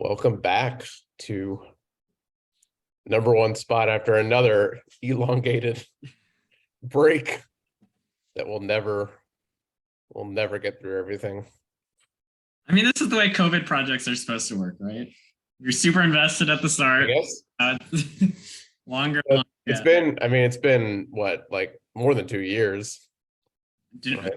Welcome back to number one spot after another elongated break that we'll never get through everything. I mean, this is the way COVID projects are supposed to work, right? You're super invested at the start. I guess. Longer. It's been what, like more than 2 years.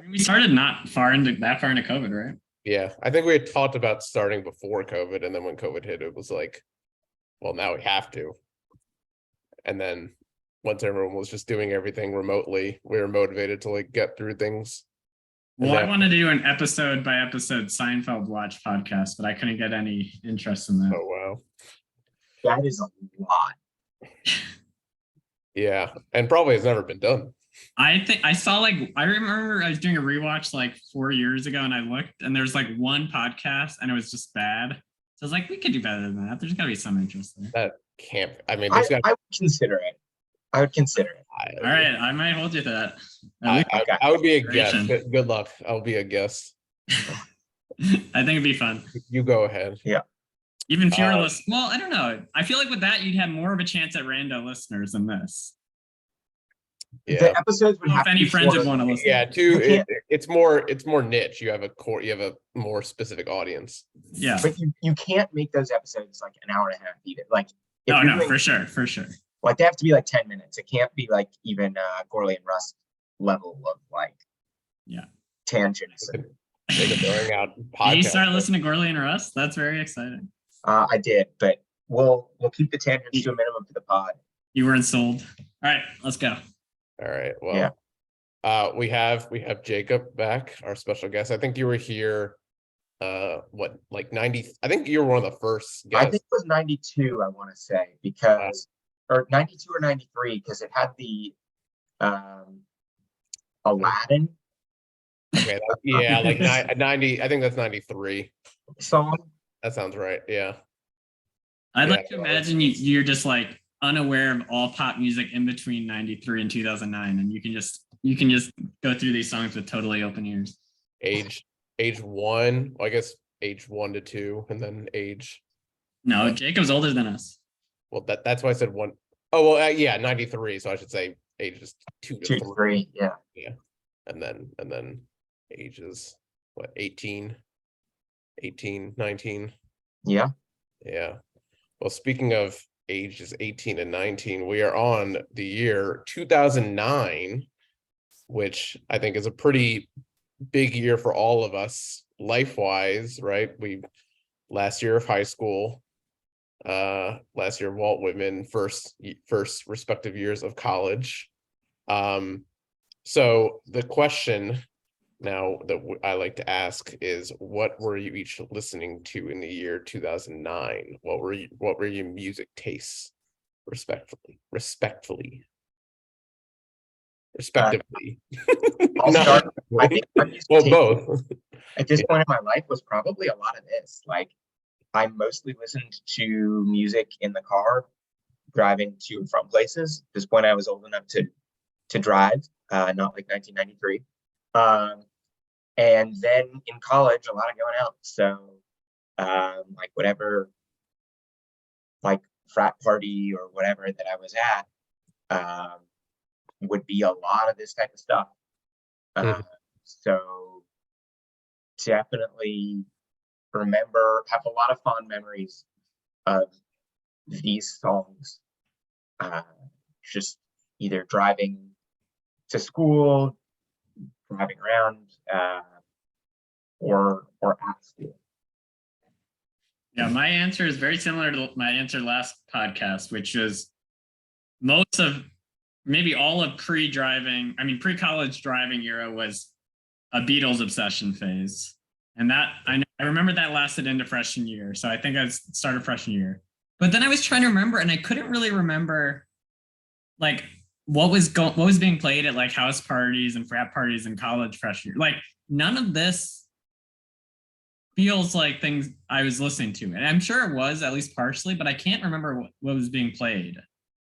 We started not that far into COVID, right? Yeah, I think we had talked about starting before COVID, and then when COVID hit, it was like, well, now we have to. And then once everyone was just doing everything remotely, we were motivated to like get through things. Well, I wanted to do an episode by episode Seinfeld watch podcast, but I couldn't get any interest in that. Oh, wow. That is a lot. Yeah, and probably has never been done. I remember I was doing a rewatch like 4 years ago, and I looked, and there's like one podcast, and it was just bad. So I was like, we could do better than that. There's got to be some interest there. That can't. I mean, I would consider it. All right, I might hold you to that. I would be a guest. Good luck. I'll be a guest. I think it'd be fun. You go ahead. Yeah. Even fewer listeners. Well, I don't know. I feel like with that, you'd have more of a chance at rando listeners than this. Yeah. The episodes would have if any friends would want to listen. Yeah, it's more niche. You have a more specific audience. Yeah. But you can't make those episodes like an hour and a half either. Like for sure. Like they have to be like 10 minutes. It can't be like even Gorley and Rust level of like tangents. They could throwing out podcasts. Did you start listening to Gorley and Rust? That's very exciting. I did, but we'll keep the tangents to a minimum for the pod. You weren't sold. All right, let's go. All right. Well, we have Jacob back, our special guest. I think you were here. Like 90? I think you were one of the first guests. I think it was 92. I want to say because, or 92 or 93, because it had the Aladdin. Okay. Like 90. I think that's 93 song. That sounds right. Yeah. I'd like to imagine you're just like unaware of all pop music in between 93 and 2009, and you can just go through these songs with totally open ears. Age 1, I guess age 1 to 2, and then age. No, Jacob's older than us. Well, that's why I said 1. Oh well, yeah, 93. So I should say ages 2 to 3. Yeah. And then ages 18, 19. Yeah. Well, speaking of ages 18 and 19, we are on the year 2009, which I think is a pretty big year for all of us life-wise, right? Last year of high school, last year of Walt Whitman, first respective years of college. So the question now that I like to ask is, what were you each listening to in the year 2009? What were your music tastes, respectively? I'll start. I think my music taste, both. At this point in my life was probably a lot of this. Like I mostly listened to music in the car, driving to and from places. At this point, I was old enough to drive, not like 1993. And then in college, a lot of going out. So like whatever, like frat party or whatever that I was at, would be a lot of this type of stuff. So definitely have a lot of fond memories of these songs. Just either driving to school, driving around, or at school. Yeah, my answer is very similar to my answer last podcast, which was most of, maybe all of pre-college driving era was a Beatles obsession phase. And that, I remember that lasted into freshman year. So I think I started freshman year. But then I was trying to remember, and I couldn't really remember like what was being played at like house parties and frat parties in college freshman year. Like none of this feels like things I was listening to. And I'm sure it was, at least partially, but I can't remember what was being played.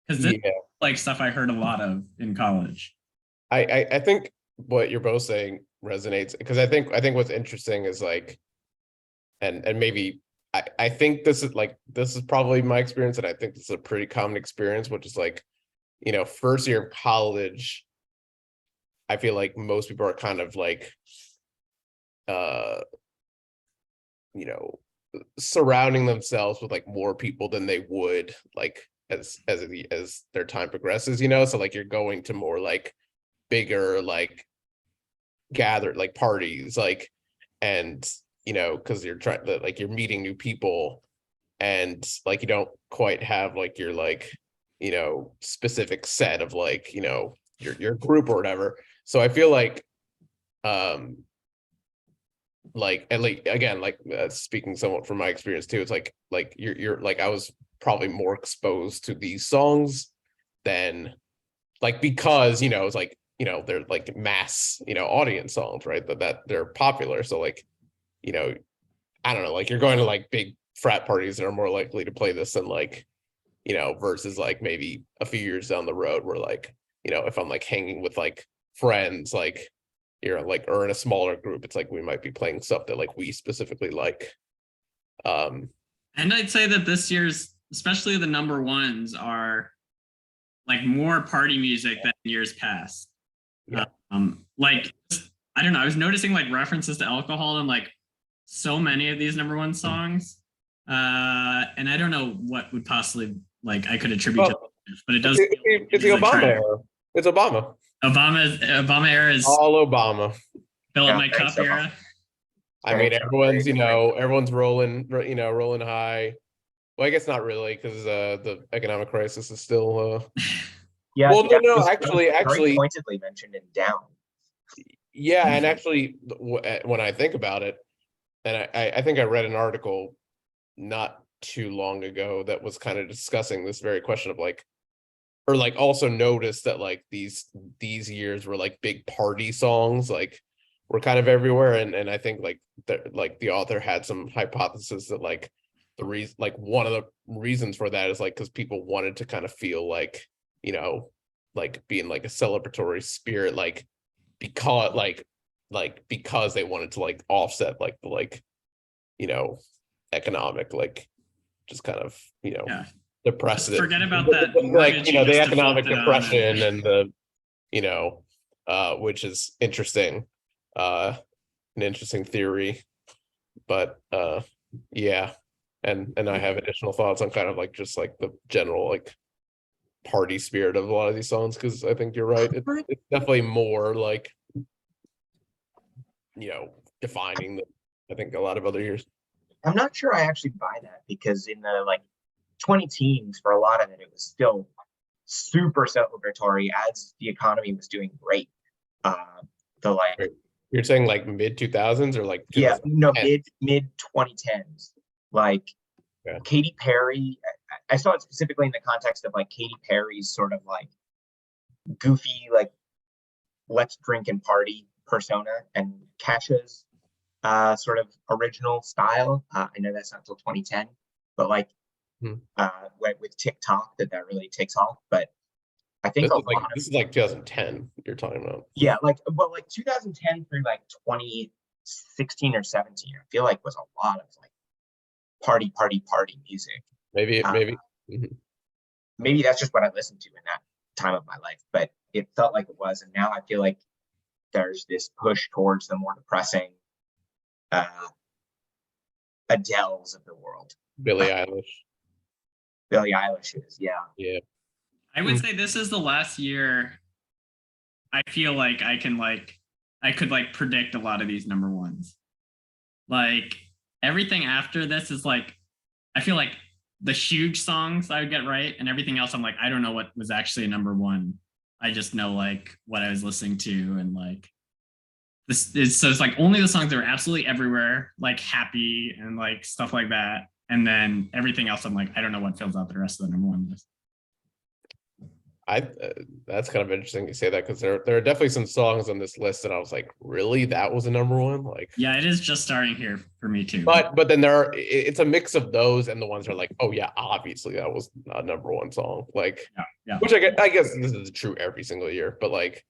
Because this is like stuff I heard a lot of in college. I think what you're both saying resonates, because I think what's interesting is like, and maybe I think this is probably my experience, and I think this is a pretty common experience, which is like, first year of college, I feel like most people are kind of like, uh, surrounding themselves with like more people than they would like as their time progresses, so like you're going to more like bigger like gathered like parties, like, and because you're trying to like you're meeting new people, and like you don't quite have like your like specific set of like your group or whatever. So I feel um like at least again like speaking somewhat from my experience too, it's like you're like I was probably more exposed to these songs than like, because it's like they're like mass audience songs, right, that they're popular. So like I don't know, like you're going to like big frat parties that are more likely to play this than like versus like maybe a few years down the road where like if I'm like hanging with like friends, like you're like, or in a smaller group, it's like we might be playing stuff that like we specifically like. And I'd say that this year's, especially the number ones, are like more party music than years past. Yeah. Like I don't know, I was noticing like references to alcohol and like so many of these number one songs. And I don't know what would possibly like I could attribute to this, but it does. It's the Obama era. It's Obama. Obama era is all Obama. fill up my cup era. I mean, everyone's rolling, rolling high. Well, I guess not really, because the economic crisis is still. Yeah. Well, no, actually, pointedly mentioned in Down. Yeah, and actually, when I think about it, and I think I read an article not too long ago that was kind of discussing this very question of like, or like also noticed that like these years were like big party songs, like were kind of everywhere, and I think like the author had some hypothesis that like the reason, like one of the reasons for that is like because people wanted to kind of feel like like being like a celebratory spirit, like because because they wanted to like offset like the like economic like just kind of depressive. Forget about that. Like the economic depression and the which is interesting, an interesting theory, but yeah, and I have additional thoughts on kind of like just like the general like party spirit of a lot of these songs, because I think you're right, it's definitely more like defining than I think a lot of other years. I'm not sure I actually buy that, because in the like 20 teens, for a lot of it, it was still super celebratory as the economy was doing great. You're saying like mid 2000s or like mid 2010s, like Katy Perry. I saw it specifically in the context of like Katy Perry's sort of like goofy like let's drink and party persona, and Kesha's sort of original style. I know that's not until 2010, but like with TikTok that really takes off. But I think this is like 2010 you're talking about. Yeah, like 2010 through like 2016 or 17, I feel like was a lot of like party music. Maybe maybe that's just what I listened to in that time of my life, but it felt like it was. And now I feel like there's this push towards the more depressing Adele's of the world. Billie Eilish is, yeah. I would say this is the last year I feel like I could predict a lot of these number ones. Like everything after this is like, I feel like the huge songs I would get right, and everything else I'm like, I don't know what was actually a number one. I just know like what I was listening to, and like this is, so it's like only the songs that are absolutely everywhere, like happy and like stuff like that. And then everything else I'm like, I don't know what fills out the rest of the number one list. That's kind of interesting you say that, because there are definitely some songs on this list that I was like, really, that was a number one? Like, yeah, it is just starting here for me too. But then it's a mix of those and the ones that are like, oh yeah, obviously that was a number one song. Like, yeah. Which I guess this is true every single year, but like,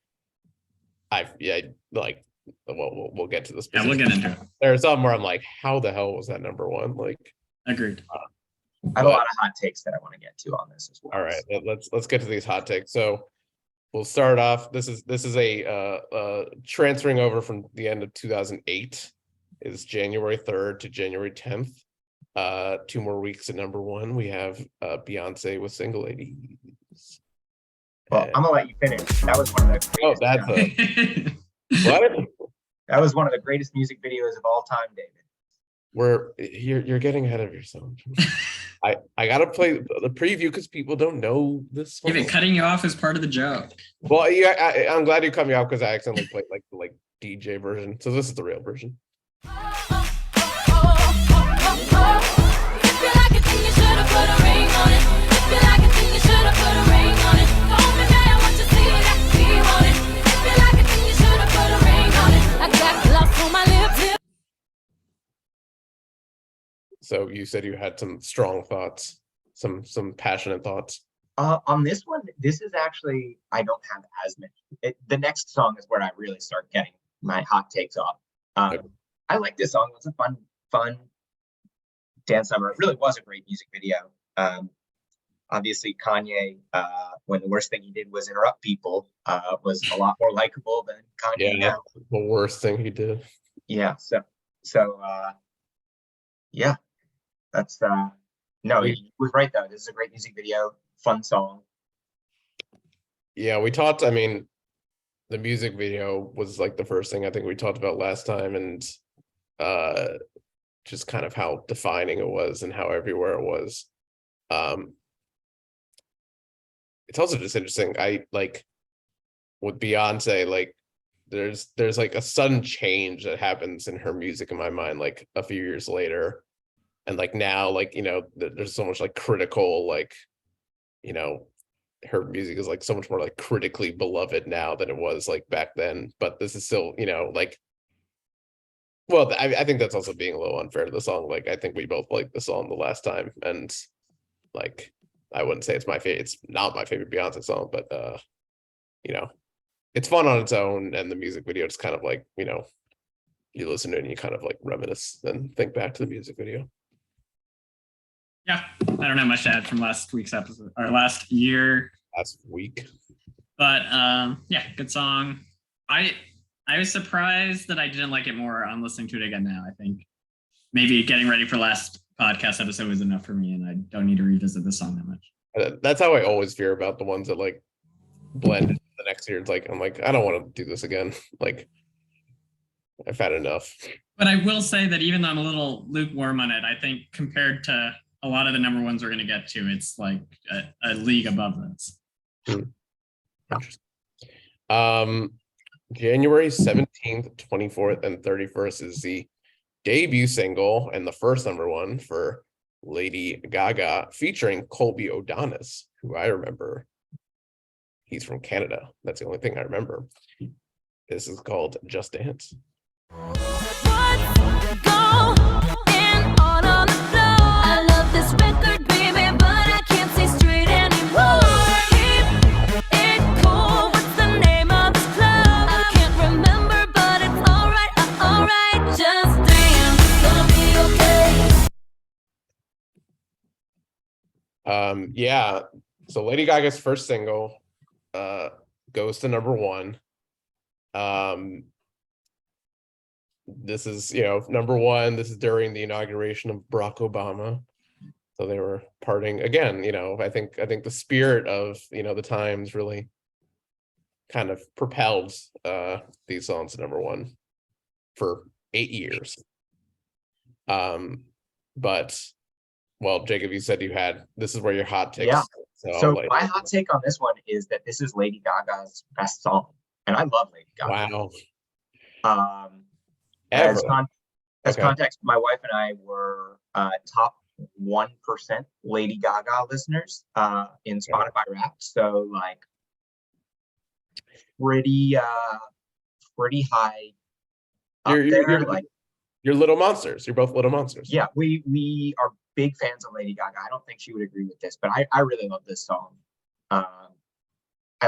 we'll get to this. Yeah, we'll get into it. There are some where I'm like, how the hell was that number one? Like, Agreed. I have a But- lot of hot takes that I want to get to on this as well. All right, let's get to these hot takes. So we'll start off. This is a transferring over from the end of 2008 is January 3rd to January 10th. 2 more weeks at number 1. We have Beyonce with Single Ladies. Well, And- I'm gonna let you finish. That was one of the oh, greatest, that's a what? that was one of the greatest music videos of all time, David. You're getting ahead of yourself. I gotta play the preview because people don't know this song. David, cutting you off is part of the joke. Well, yeah, I'm glad you cut me off because I accidentally played like the DJ version. So this is the real version. So you said you had some strong thoughts, some passionate thoughts. On this one, this is actually, I don't have as many. The next song is where I really start getting my hot takes off. Okay. I like this song. It's a fun dance number. It really was a great music video. Obviously, Kanye, when the worst thing he did was interrupt people, was a lot more likable than Kanye Yeah, now. the worst thing he did. Yeah. So yeah, that's no, he was right though. This is a great music video, fun song. Yeah, we talked. I mean, the music video was like the first thing I think we talked about last time, and just kind of how defining it was and how everywhere it was. It's also just interesting. I like with Beyonce, like there's like a sudden change that happens in her music in my mind, like a few years later. And like now, like, you know, there's so much like critical, like, you know, her music is like so much more like critically beloved now than it was like back then. But this is still, you know, like, well, I think that's also being a little unfair to the song. Like, I think we both liked the song the last time, and like, I wouldn't say it's my favorite. It's not my favorite Beyonce song, but you know, it's fun on its own, and the music video just kind of like, you know, you listen to it and you kind of like reminisce and think back to the music video. Yeah, I don't have much to add from last week's episode or last year, Last week. but yeah, good song. I was surprised that I didn't like it more on listening to it again now. I think maybe getting ready for last podcast episode was enough for me, and I don't need to revisit the song that much. That's how I always fear about the ones that like blend into the next year. It's like, I'm like, I don't want to do this again. Like, I've had enough. But I will say that even though I'm a little lukewarm on it, I think compared to a lot of the number ones we're going to get to, it's like a league above this. Interesting. January 17th, 24th, and 31st is the debut single and the first number 1 for Lady Gaga, featuring Colby O'Donis, who I remember. He's from Canada. That's the only thing I remember. This is called Just Dance. Yeah, so Lady Gaga's first single goes to number 1. This is, you know, number 1. This is during the inauguration of Barack Obama, so they were partying again. You know, I think the spirit of, you know, the times really kind of propelled these songs to number 1 for 8 years. But well, Jacob, you said this is where your hot takes. Yeah. So like, my hot take on this one is that this is Lady Gaga's best song, and I love Lady Gaga. wow. As Ever. Okay. context, my wife and I were top 1% Lady Gaga listeners in Spotify Wrapped. So like pretty high up there. Like, You're little monsters. You're both little monsters. yeah, we are big fans of Lady Gaga. I don't think she would agree with this, but I really love this song. I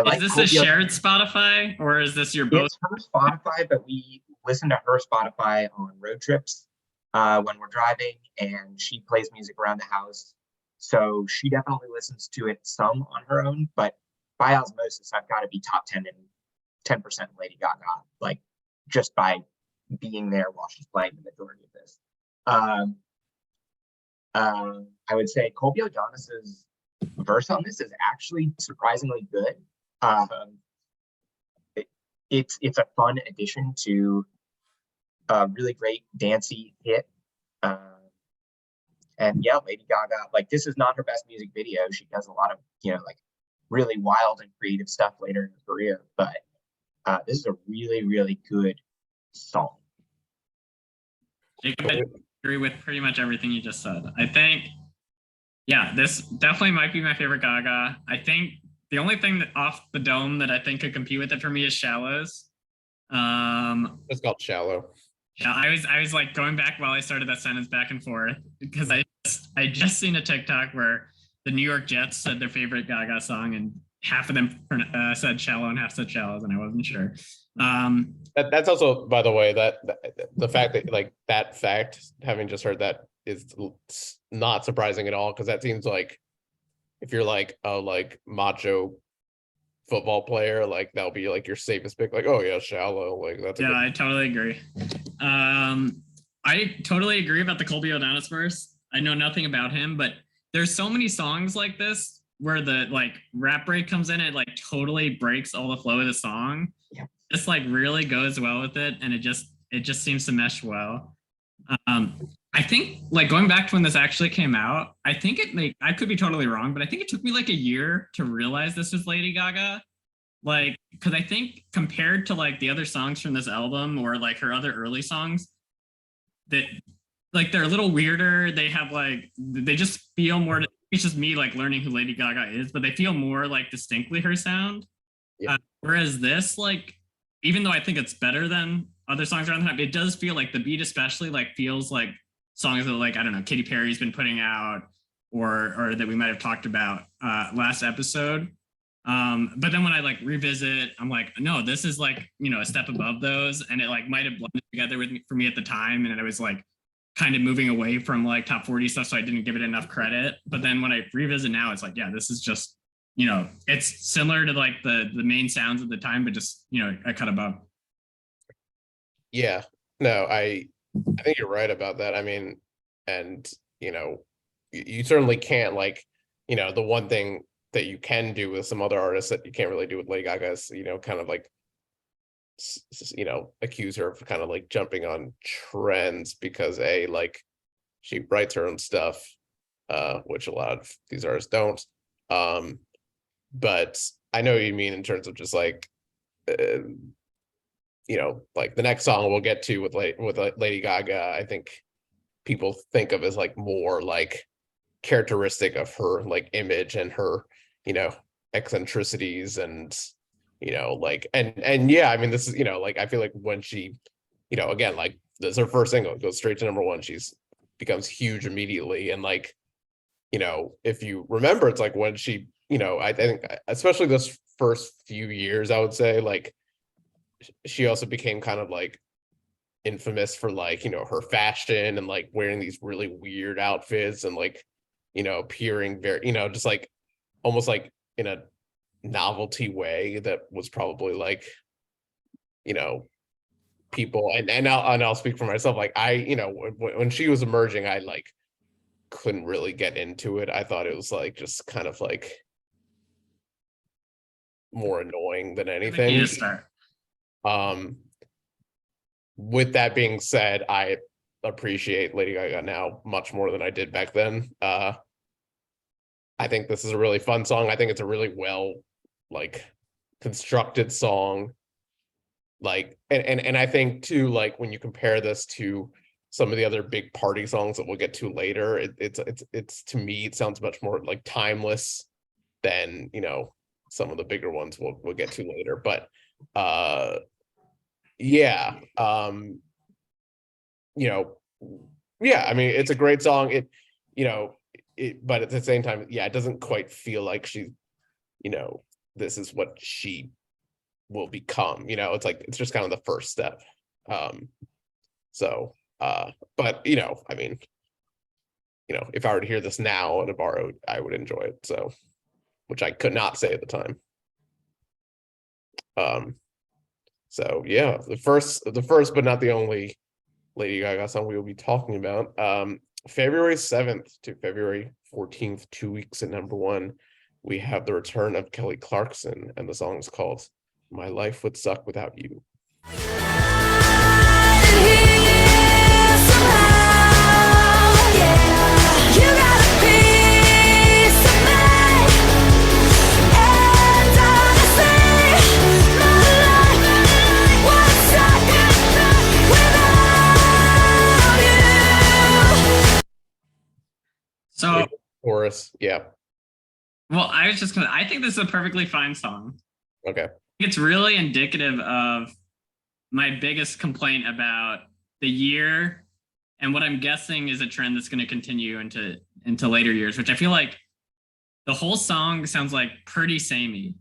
like. Is this a shared Spotify, or is this your both? It's her Spotify, but we listen to her Spotify on road trips. when we're driving, and she plays music around the house. So she definitely listens to it some on her own, but by osmosis, I've got to be top 10 and 10% Lady Gaga, like just by being there while she's playing the majority of this. I would say Colby O'Donis's verse on this is actually surprisingly good. It's a fun addition to a really great dancey hit. And yeah, Lady Gaga, like this is not her best music video. She does a lot of, like really wild and creative stuff later in her career, but this is a really, really good song. Jacob, I agree with pretty much everything you just said. I think, yeah, this definitely might be my favorite Gaga. I think the only thing that off the dome that I think could compete with it for me is Shallows. It's called Shallow. Yeah, I was like going back while I started that sentence back and forth because I just seen a TikTok where the New York Jets said their favorite Gaga song, and half of them said Shallow and half said Shallows, and I wasn't sure. That's also, by the way, that the fact that like that fact, having just heard that, is not surprising at all, because that seems like if you're like a like macho football player, like that'll be like your safest pick. Like, oh yeah, Shallow. Like that's yeah, I totally agree. I totally agree about the Colby O'Donis verse. I know nothing about him, but there's so many songs like this where the like rap break comes in and it like totally breaks all the flow of the song. Yeah. Just like really goes well with it, and it just seems to mesh well. I think like going back to when this actually came out, I think I could be totally wrong, but I think it took me like a year to realize this was Lady Gaga. Like, because I think compared to like the other songs from this album or like her other early songs, that like they're a little weirder. They have like, they just feel more, it's just me like learning who Lady Gaga is, but they feel more like distinctly her sound. Yeah. Whereas this, like, even though I think it's better than other songs around the time, it does feel like the beat especially like feels like songs that like, I don't know, Katy Perry's been putting out or that we might have talked about last episode. But then when I like revisit, I'm like, no, this is like, a step above those. And it like might have blended together with me for me at the time. And I was like kind of moving away from like top 40 stuff. So I didn't give it enough credit. But then when I revisit now, it's like, yeah, this is just, it's similar to like the main sounds at the time, but just, a cut above. Yeah, no, I think you're right about that. I mean, and you certainly can't like, the one thing that you can do with some other artists that you can't really do with Lady Gaga is, kind of like, accuse her of kind of like jumping on trends because like she writes her own stuff, which a lot of these artists don't. But I know what you mean in terms of just like, like the next song we'll get to with Lady Gaga, I think people think of as like more like characteristic of her like image and her, eccentricities and, like, and yeah, I mean, this is, like, I feel like when she, again, like this is her first single, goes straight to #1, she's becomes huge immediately. And like, if you remember, it's like when she, I think especially those first few years, I would say like she also became kind of like infamous for like, her fashion and like wearing these really weird outfits and like, appearing very, just like almost like in a novelty way that was probably like, people and I'll speak for myself. Like I, when she was emerging, I like couldn't really get into it. I thought it was like just kind of like more annoying than anything. With that being said, I appreciate Lady Gaga now much more than I did back then. I think this is a really fun song. I think it's a really well like constructed song. Like and I think too, like when you compare this to some of the other big party songs that we'll get to later, it's to me it sounds much more like timeless than some of the bigger ones we'll get to later. But yeah, yeah, I mean it's a great song. But at the same time, yeah, it doesn't quite feel like she, this is what she will become. It's like it's just kind of the first step. So But you know, I mean, you know, if I were to hear this now at a bar, I would enjoy it. So, which I could not say at the time. So yeah, the first but not the only Lady Gaga song we will be talking about. February 7th to February 14th, 2 weeks at #1, we have the return of Kelly Clarkson, and the song is called My Life Would Suck Without You. So, Chorus, yeah, well, I think this is a perfectly fine song. okay. It's really indicative of my biggest complaint about the year, and what I'm guessing is a trend that's going to continue into later years, which I feel like the whole song sounds like pretty samey.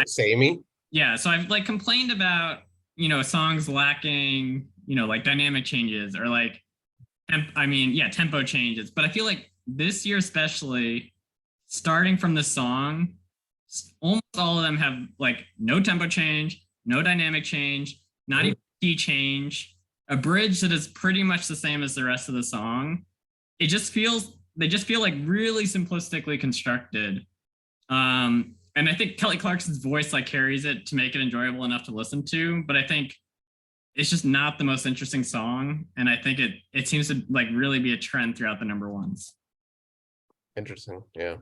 Samey? Yeah, so I've like complained about, songs lacking, like dynamic changes or like tempo changes. But I feel like this year, especially, starting from the song, almost all of them have like no tempo change, no dynamic change, not even key change, a bridge that is pretty much the same as the rest of the song. They just feel like really simplistically constructed. And I think Kelly Clarkson's voice like carries it to make it enjoyable enough to listen to, but I think it's just not the most interesting song. And I think it seems to like really be a trend throughout the #1s. Interesting. Yeah.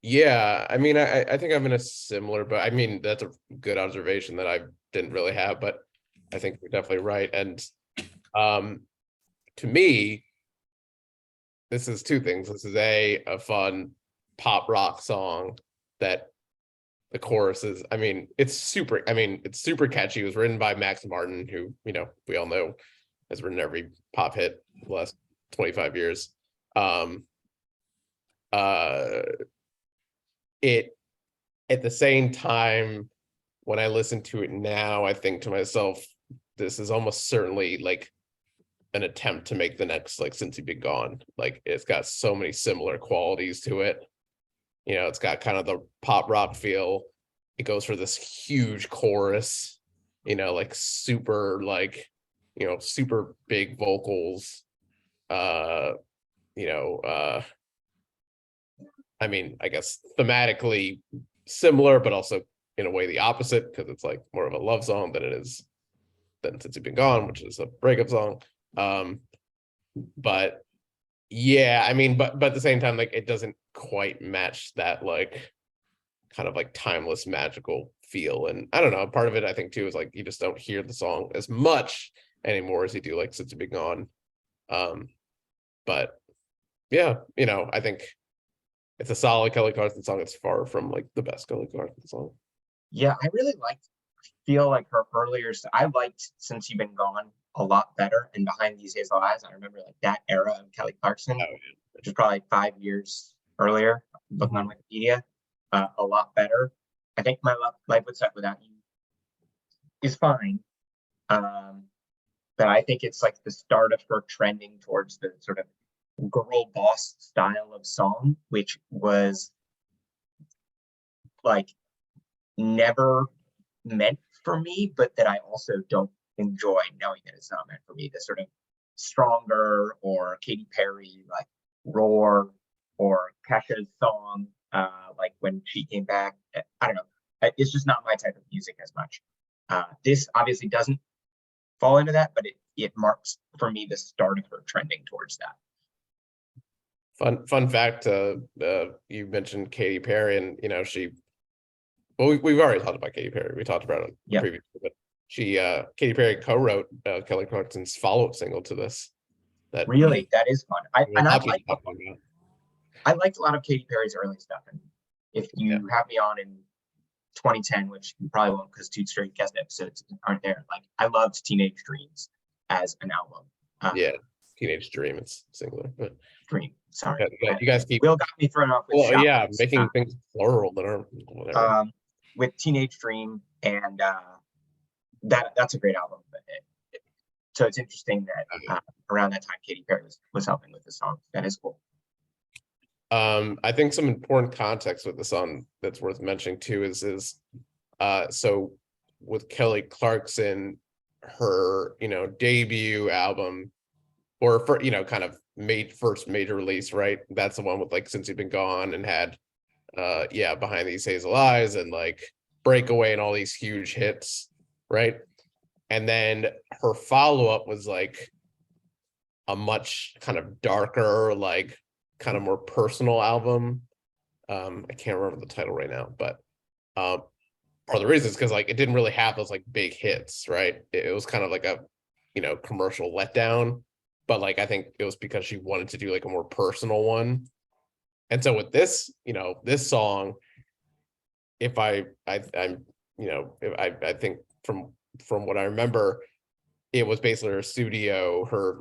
Yeah, I mean, I think I'm in a similar, but I mean, that's a good observation that I didn't really have, but I think you're definitely right. And to me, this is two things. This is a fun pop rock song that the chorus is, it's super catchy. It was written by Max Martin, who, we all know has written every pop hit the last 25 years. It, at the same time, when I listen to it now, I think to myself, this is almost certainly like an attempt to make the next like Since You've Been Gone. Like, it's got so many similar qualities to it. It's got kind of the pop rock feel. It goes for this huge chorus, like super super big vocals. I guess thematically similar, but also in a way the opposite, because it's like more of a love song than Since You've Been Gone, which is a breakup song. But yeah, but at the same time, like, it doesn't quite match that like kind of like timeless magical feel. And I don't know, part of it I think too is like you just don't hear the song as much anymore as you do like Since You've Been Gone. But yeah, I think it's a solid Kelly Clarkson song. It's far from like the best Kelly Clarkson song. Yeah, I really feel like her earlier. I liked Since You've Been Gone a lot better, and Behind These Hazel Eyes. I remember like that era of Kelly Clarkson, which was probably 5 years earlier. Looking on Wikipedia, a lot better. I think My Life Would Suck Without You is fine, but I think it's like the start of her trending towards the sort of girl boss style of song, which was like never meant for me, but that I also don't enjoy knowing that it's not meant for me. The sort of Stronger or Katy Perry, like Roar, or Kesha's song, like when she came back. I don't know. It's just not my type of music as much. This obviously doesn't fall into that, but it marks for me the start of her trending towards that. Fun fact, you mentioned Katy Perry, and we've already talked about Katy Perry. We talked about it previously, but Katy Perry co-wrote Kelly Clarkson's follow-up single to this. That is fun. I liked a lot of Katy Perry's early stuff, and if you have me on in 2010, which you probably won't because Two Straight Guest episodes aren't there, like I loved Teenage Dreams as an album. Teenage Dream, it's singular, but Dream. Sorry, you guys keep. Will got me thrown off. With making things plural that aren't whatever. With Teenage Dream, and that's a great album. so it's interesting that around that time Katy Perry was helping with the song. That is cool. I think some important context with the song that's worth mentioning too is so with Kelly Clarkson, her debut album, or for kind of first major release, right? That's the one with like Since You've Been Gone, and had Behind These Hazel Eyes and like Breakaway and all these huge hits, right? And then her follow-up was like a much kind of darker, like kind of more personal album. I can't remember the title right now, but part of the reason is because like it didn't really have those like big hits, right? It was kind of like a commercial letdown, but like I think it was because she wanted to do like a more personal one. And so with this, this song, if I think from what I remember, it was basically her studio, her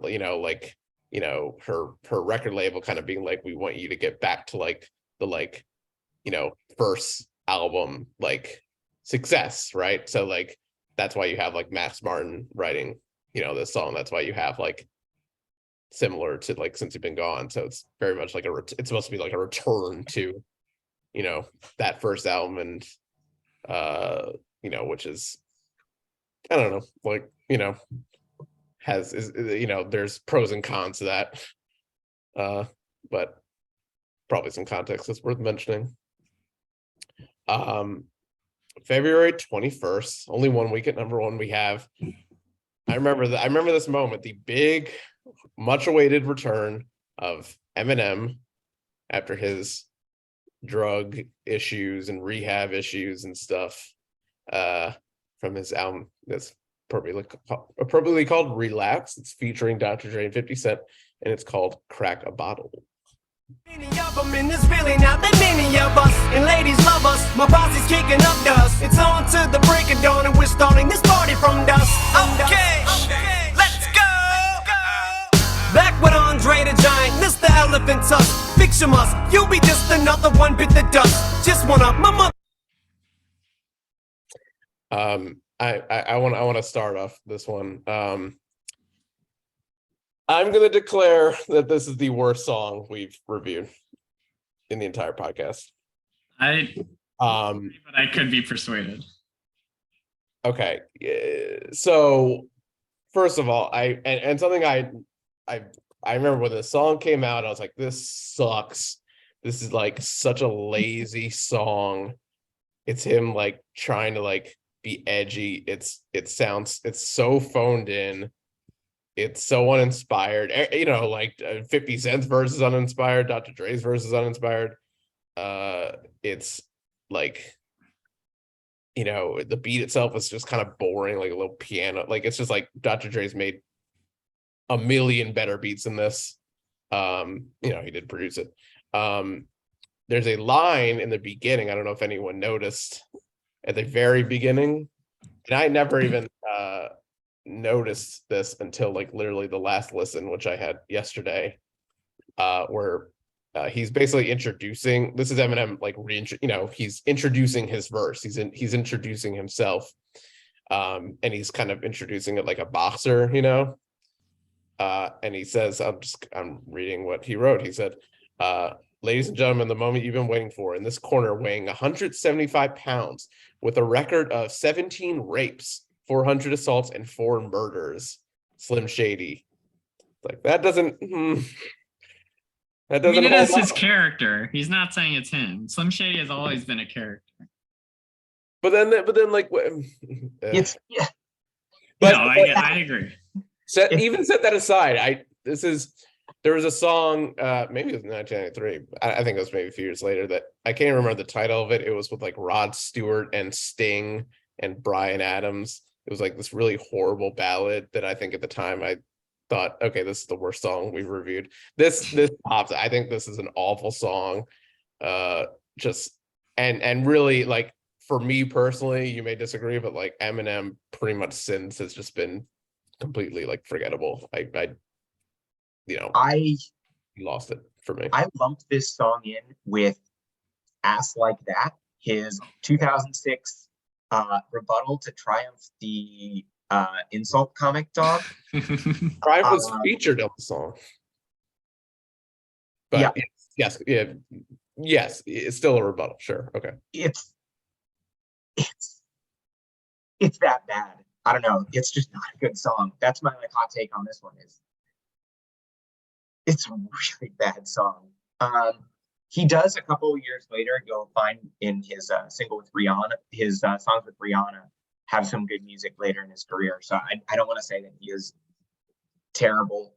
her record label kind of being like, we want you to get back to like the first album like success, right? So like that's why you have like Max Martin writing this song. That's why you have like similar to like Since You've Been Gone. So it's very much like it's supposed to be like a return to that first album, and which is, I don't know, like there's pros and cons to that, but probably some context that's worth mentioning. February 21st, only 1 week at number one. We have, I remember this moment, the big, much awaited return of Eminem after his drug issues and rehab issues and stuff, from his album that's appropriately called Relapse. It's featuring Dr. Dre and 50 Cent, and it's called Crack a Bottle. Many of them, and there's really not that many of us, and ladies love us. My posse's kicking up dust. It's on to the break of dawn, and we're starting this party from dusk. Okay, let's go. Back with Andre the Giant, Mr. Elephant Tusk. Fiction us, you'll be just another one bit the dust. Just one up my mother. I want to start off this one. I'm going to declare that this is the worst song we've reviewed in the entire podcast. But I could be persuaded. Okay. So first of all, and something I remember when the song came out, I was like, this sucks. This is like such a lazy song. It's him like trying to like be edgy. It's so phoned in. It's so uninspired. Like 50 Cent's verse is uninspired. Dr. Dre's verse is uninspired. It's like, the beat itself is just kind of boring, like a little piano. Like it's just like Dr. Dre's made a million better beats than this. He did produce it. There's a line in the beginning, I don't know if anyone noticed, at the very beginning, and I never even noticed this until like literally the last listen, which I had yesterday, where he's basically introducing, this is Eminem like he's introducing his verse, he's introducing himself, and he's kind of introducing it like a boxer, and he says, I'm reading what he wrote. He said, ladies and gentlemen, the moment you've been waiting for, in this corner, weighing 175 pounds, with a record of 17 rapes, 400 assaults, and 4 murders, Slim Shady. Like that doesn't. That doesn't. It is his character. He's not saying it's him. Slim Shady has always been a character. But then, like, It's yeah. But no, I agree. Set that aside. There was a song, maybe it was 1993. I think it was maybe a few years later, that I can't remember the title of it. It was with like Rod Stewart and Sting and Bryan Adams. It was like this really horrible ballad that I think at the time I thought, okay, this is the worst song we've reviewed. This pops. I think this is an awful song. And really, like, for me personally, you may disagree, but like Eminem pretty much since has just been completely like forgettable. I lost it for me. I lumped this song in with Ass Like That, his 2006 rebuttal to Triumph the insult comic dog. Drive was featured on the song. But Yeah. yes, it's still a rebuttal. Sure. Okay. It's that bad. I don't know. It's just not a good song. That's my like hot take on this one is it's a really bad song. He does a couple of years later, you'll find in his single with Rihanna, his songs with Rihanna have some good music later in his career. So I don't want to say that he is terrible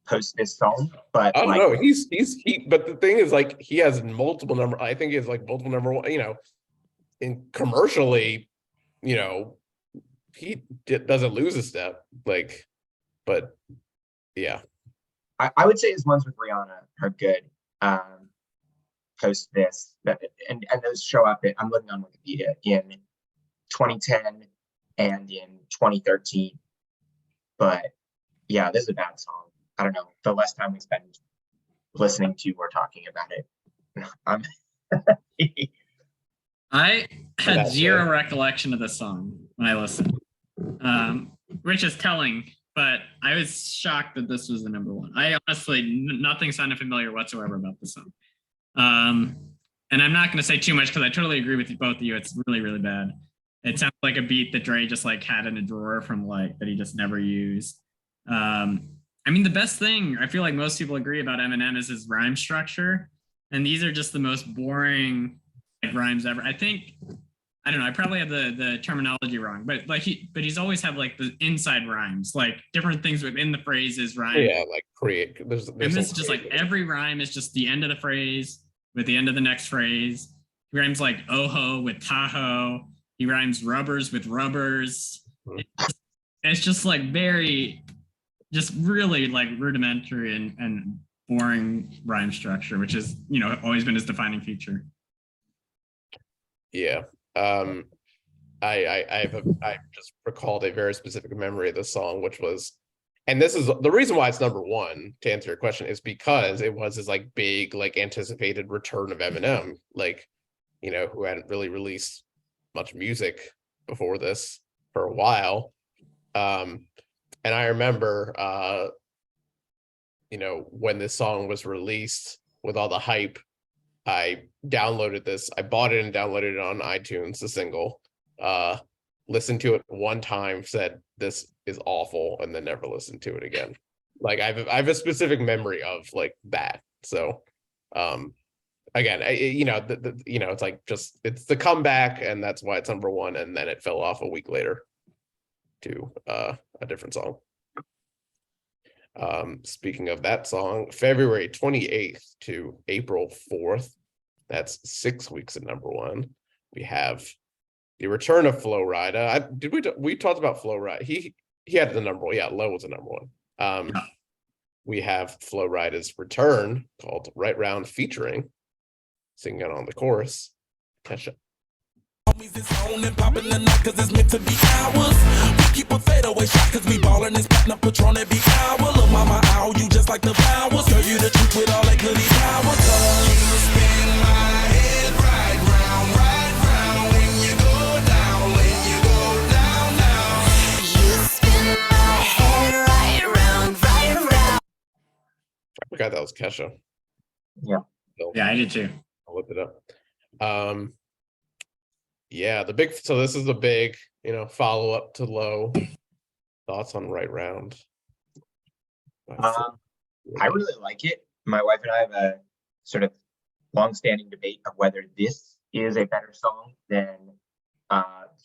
post this song, but I don't like, know. But the thing is, like, he has multiple number. I think he has like multiple number one. You know, in commercially, you know, he doesn't lose a step. Like, but yeah, I would say his ones with Rihanna are good. Post this, and those show up. I'm looking on Wikipedia in 2010 and in 2013. But yeah, this is a bad song. I don't know. The less time we spend listening to or talking about it, I had That's zero fair. recollection of this song when I listened, which is telling. But I was shocked that this was the number one. I honestly, nothing sounded familiar whatsoever about this song. And I'm not going to say too much because I totally agree with both of you. It's really, really bad. It sounds like a beat that Dre just like had in a drawer from like that he just never used. I mean, the best thing I feel like most people agree about Eminem is his rhyme structure, and these are just the most boring like rhymes ever. I think I don't know. I probably have the terminology wrong, but like he's always have like the inside rhymes, like different things within the phrases rhyme. yeah, like create. There's And this some is just like creativity. every rhyme is just the end of the phrase with the end of the next phrase. He rhymes like oho with Tahoe. He rhymes rubbers with rubbers. Mhm. It's just like very, just really like rudimentary and boring rhyme structure, which is, you know, always been his defining feature. Yeah. I just recalled a very specific memory of the song, which was, and this is the reason why it's number one, to answer your question, is because it was his like big, like anticipated return of Eminem, like, you know, who hadn't really released much music before this for a while. And I remember, you know, when this song was released with all the hype, I downloaded this. I bought it and downloaded it on iTunes, the single. Listened to it one time, said this is awful, and then never listened to it again. Like I have a specific memory of like that. So, again, you know, you know, it's like just it's the comeback, and that's why it's number one. And then it fell off a week later to a different song. Speaking of that song, February 28th to April 4th, that's 6 weeks at number one. We have the return of Flo Rida. We talked about Flo Rida. He had the number one. Yeah, Low was the number one. We have Flo Rida's return called Right Round featuring singing on the chorus, Kesha. It's on and popping the night cause it's meant to be ours. We keep a fadeaway shot cause we ballin' this platinum Patron every hour. Look mama, ow, you just like the flowers. Girl, you the truth with all that goody power. Cause you spin my head right round when you go down, You spin my head right round. I forgot that was Kesha. Yeah. Yeah, I did too. I looked it up. Yeah, so this is a big, you know, follow up to Low. Thoughts on Right Round? I really like it. My wife and I have a sort of long-standing debate of whether this is a better song than the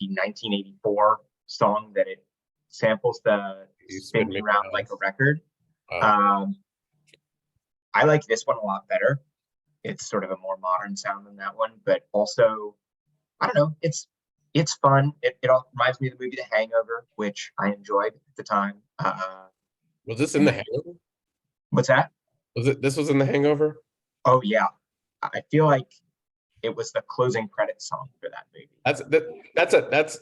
1984 song that it samples the You spin spin me around round. like a record. Uh, I like this one a lot better. It's sort of a more modern sound than that one, but also, I don't know, it's fun. It all reminds me of the movie The Hangover, which I enjoyed at the time. was this in The Hangover? What's that? This was in The Hangover? Oh yeah, I feel like it was the closing credit song for that movie. That's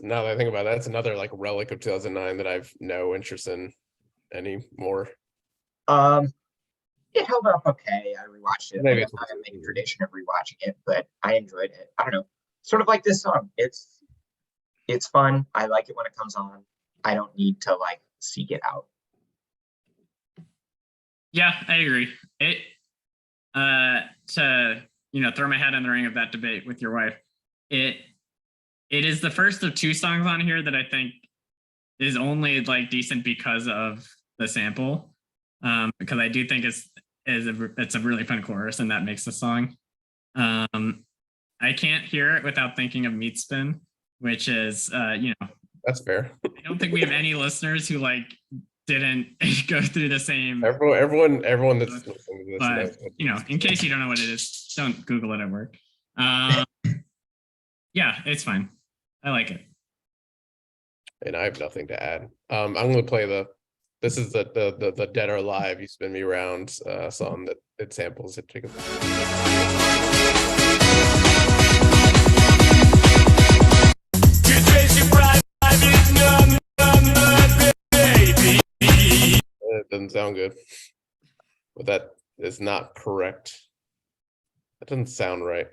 now that I think about it, that's another like relic of 2009 that I've no interest in anymore. It held up okay. I rewatched it. Maybe I it's don't have what a it is. tradition of rewatching it, but I enjoyed it. I don't know, sort of like this song. It's fun. I like it when it comes on. I don't need to like seek it out. Yeah, I agree. It to throw my hat in the ring of that debate with your wife. It is the first of two songs on here that I think is only like decent because of the sample. Because I do think it's a really fun chorus and that makes the song. I can't hear it without thinking of Meat Spin, which is That's fair. I don't think we have any listeners who like didn't go through the same. Everyone that's listening to this But knows. in case you don't know what it is, don't Google it at work. Yeah, it's fine. I like it. And I have nothing to add. I'm gonna play this is the Dead or Alive, You Spin Me Round song that it samples it. It doesn't sound good. But that is not correct. That doesn't sound right.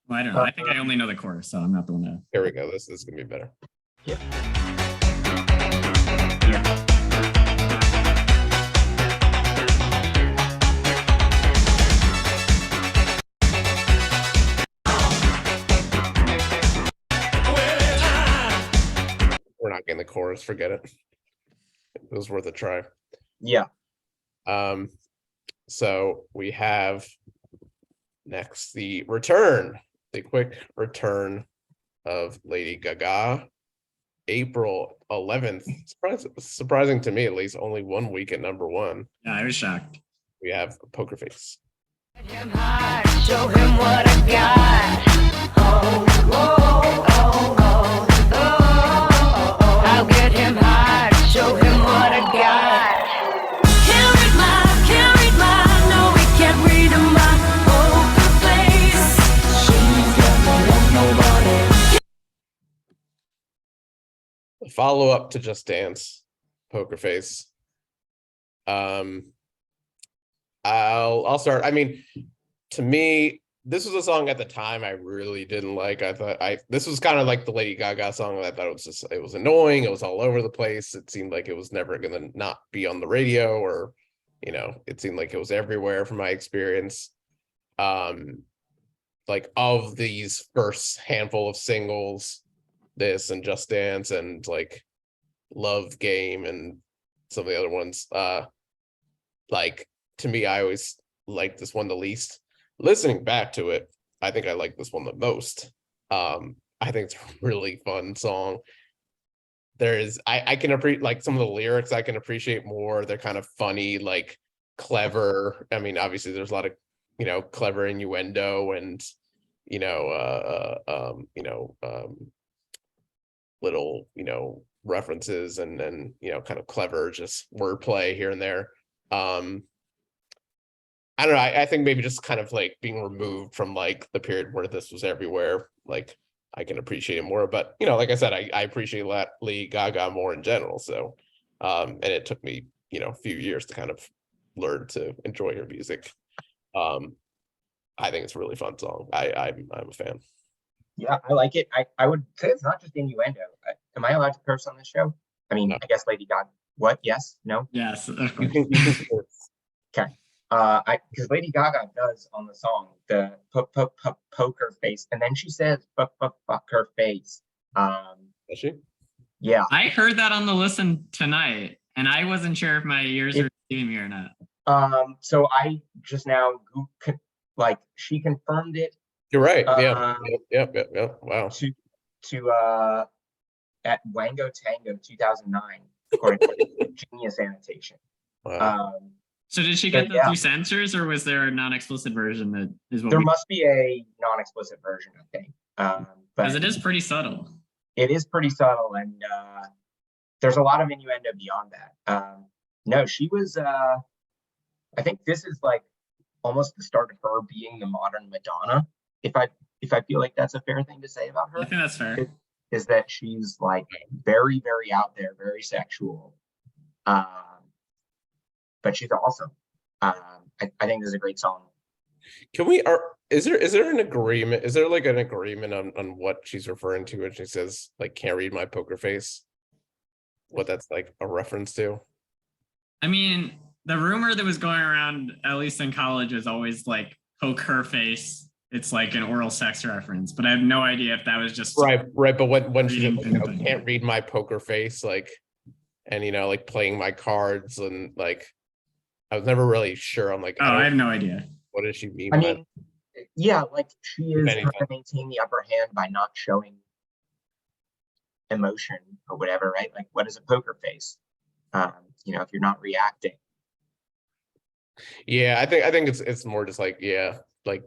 Well, I don't know. I think I only know the chorus, so I'm not the one to. Here we go. This is gonna be better. We're not getting the chorus, forget it. It was worth a try. Yeah. So we have next the quick return of Lady Gaga. April 11th. Surprising to me, at least, only 1 week at #1. Yeah, I was shocked. We have Poker Face. Him hard, show him what I got. Oh, oh, oh, oh, oh, oh. I'll get him hard, show him what I got. Can't read my, no, we can't read my poker face. She's got nobody. Follow up to Just Dance, Poker Face. I'll start. I mean, to me, this was a song at the time I really didn't like. I thought this was kind of like the Lady Gaga song. I thought it was annoying. It was all over the place. It seemed like it was never gonna not be on the radio, or it seemed like it was everywhere from my experience. Like of these first handful of singles, this and Just Dance and like Love Game and some of the other ones, like to me, I always liked this one the least. Listening back to it, I think I like this one the most. I think it's a really fun song. I can appreciate like some of the lyrics I can appreciate more. They're kind of funny, like clever. I mean, obviously there's a lot of clever innuendo and little references and kind of clever just wordplay here and there. I don't know. I think maybe just kind of like being removed from like the period where this was everywhere. Like I can appreciate it more, but like I said, I appreciate Lady Gaga more in general. So, and it took me a few years to kind of learn to enjoy her music. I think it's a really fun song. I'm a fan. Yeah, I like it. I would say it's not just innuendo. Am I allowed to curse on this show? I mean, No. I guess Lady Gaga. What? Yes? No? Yes. Of You course. can Okay. Because Lady Gaga does on the song the poker face, and then she says fuck her face. Does she? Yeah. I heard that on the listen tonight, and I wasn't sure if my ears were deceiving me or not. So I just now she confirmed it You're right. Yeah. Yep. Wow. to at Wango Tango 2009, according to Genius Annotation. Wow. So did she get But the yeah. through censors, or was there a non-explicit version that is what There we? must be a non-explicit version, I think. Because But it is pretty subtle. it is pretty subtle, and there's a lot of innuendo beyond that. No, she was. I think this is like almost the start of her being the modern Madonna. If I feel like that's a fair thing to say about I her, think that's fair. is that she's like very, very out there, very sexual. But she's awesome. I think this is a great song. Can we is there an agreement? Is there like an agreement on what she's referring to when she says like can't read my poker face? what that's like a reference to? I mean, the rumor that was going around, at least in college, was always like poke her face. It's like an oral sex reference, but I have no idea if that was just Right. But when she Reading said, like, things. can't read my poker face, like, and like playing my cards, and like, I was never really sure. I'm like, Oh, I have no idea. what does she mean I by mean, yeah, like she is trying anything. to maintain the upper hand by not showing emotion or whatever, right? Like, what is a poker face? If you're not reacting. Yeah, I think it's more just like, yeah, like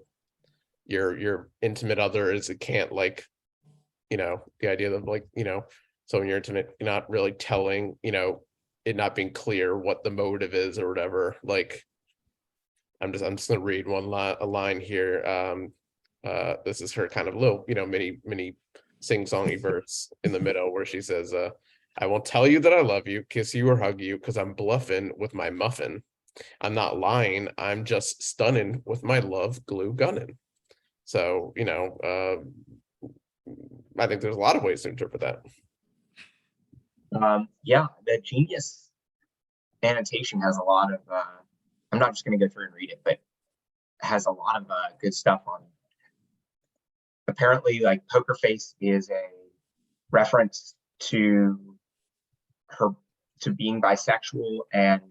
your intimate other is, it can't, like, the idea of, like, so when you're intimate, you're not really telling, it not being clear what the motive is or whatever. Like, I'm just gonna read a line here. This is her kind of little, mini sing-songy verse in the middle where she says, I won't tell you that I love you, kiss you, or hug you, because I'm bluffing with my muffin. I'm not lying, I'm just stunning with my love glue gunning. So, I think there's a lot of ways to interpret that. Yeah, the Genius annotation has a lot of, I'm not just going to go through and read it, but has a lot of good stuff on it. Apparently, like, poker face is a reference to her, to being bisexual, and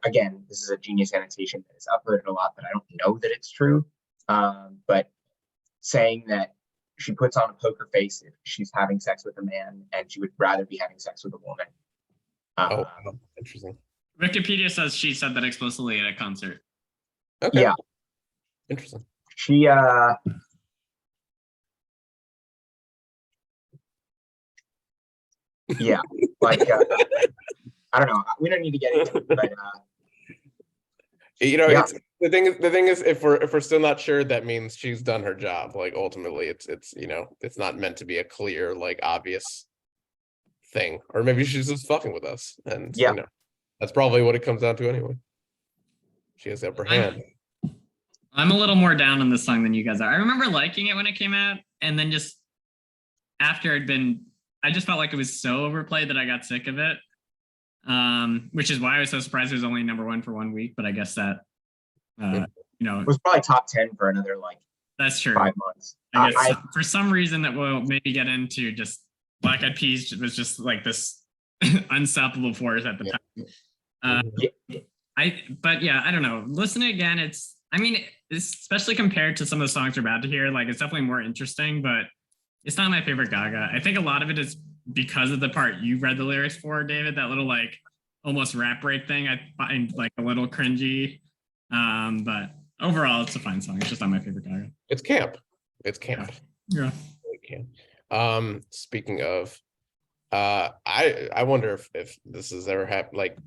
again, this is a Genius annotation that is uploaded a lot, but I don't know that it's true. But saying that she puts on a poker face if she's having sex with a man, and she would rather be having sex with a woman. Oh, interesting. Wikipedia says she said that explicitly at a concert. Okay. Yeah. Interesting. She yeah, like, I don't know, we don't need to get into it, but yeah. It's the thing is, if we're still not sure, that means she's done her job. Like, ultimately, it's it's not meant to be a clear, like, obvious thing, or maybe she's just fucking with us, and Yeah. that's probably what it comes down to anyway. She has the upper hand. I'm a little more down on this song than you guys are. I remember liking it when it came out, and then just after I just felt like it was so overplayed that I got sick of it. Which is why I was so surprised it was only #1 for 1 week, but I guess that it was probably top 10 for another, like, that's true. 5 months. I guess for some reason that we'll maybe get into, just Black Eyed Peas was just like this unstoppable force at the time. But yeah, I don't know. Listening again, it's especially compared to some of the songs we're about to hear, like, it's definitely more interesting, but it's not my favorite Gaga. I think a lot of it is because of the part you read the lyrics for, David, that little, like, almost rap break thing I find, like, a little cringy. But overall, it's a fine song. It's just not my favorite Gaga. It's camp. It's camp. Yeah. Really camp. Speaking of, I wonder if this has ever happened, like,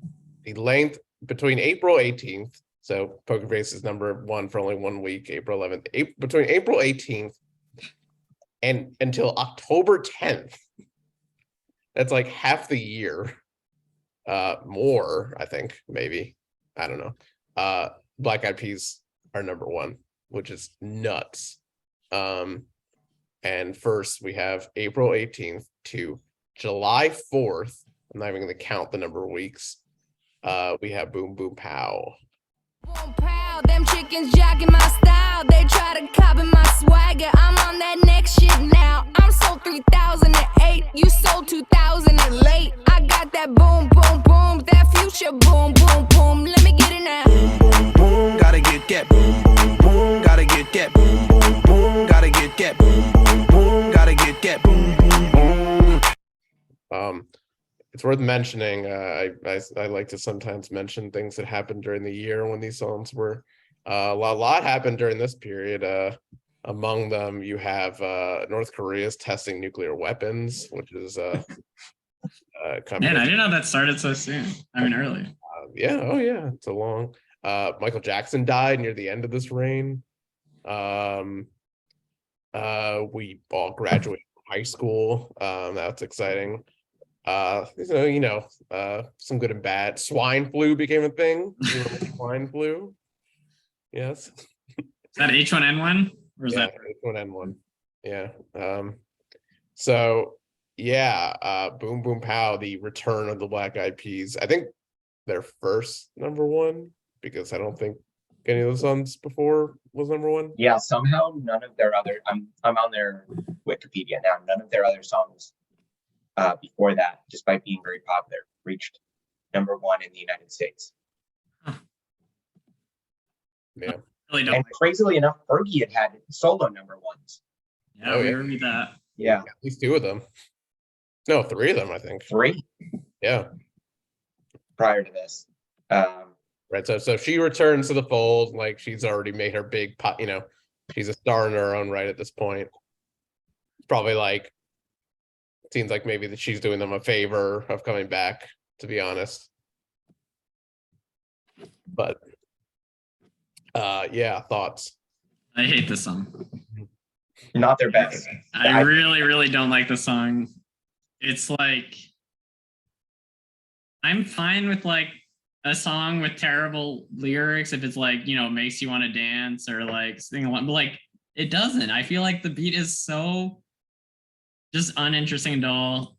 the length between April 18th. So Poker Face is #1 for only 1 week, April 11th. Between April 18th and until October 10th. That's like half the year. More, I think, maybe. I don't know. Black Eyed Peas are #1, which is nuts. And first we have April 18th to July 4th. I'm not even gonna count the number of weeks. We have Boom Boom Pow. Boom, pow, them chickens jacking my style. They try to copy my swagger. I'm on that next shit now. I'm sold 3008. You sold 2000 and late. I got that boom, boom, boom. That future boom, boom, boom. Let me get it now. Boom, boom, boom, gotta get that boom, boom, boom, gotta get that boom, boom, boom, gotta get that boom, boom, boom, gotta get that boom, boom, boom. It's worth mentioning. I like to sometimes mention things that happened during the year when these songs were. A lot happened during this period. Among them, you have North Korea's testing nuclear weapons, which is Man, I didn't know that started so soon. Early. Yeah, oh yeah, it's a long. Michael Jackson died near the end of this reign. We all graduated from high school. That's exciting. Some good and bad. Swine flu became a thing. You remember swine flu? Yes. Is that H1N1? Or is that H1N1? Yeah. So Yeah, Boom Boom Pow, the return of the Black Eyed Peas. I think their first number one, because I don't think any of those songs before was number one. Yeah, somehow none of their other, I'm on their Wikipedia now, none of their other songs before that, despite being very popular, reached number one in the United States. Yeah. Really don't. And crazily enough, Fergie had solo number ones. Yeah, Oh, we yeah. reviewed that. Yeah, At least two of them. No, three of them, I think. 3 Yeah. prior to this. Right. So she returns to the fold, like she's already made her big pot, she's a star in her own right at this point. Probably like seems like maybe that she's doing them a favor of coming back, to be honest. But yeah, thoughts. I hate this song. Not their best. I really, really don't like the song. It's like I'm fine with like a song with terrible lyrics if it's like, makes you want to dance or like sing along, but like it doesn't. I feel like the beat is so just uninteresting and dull.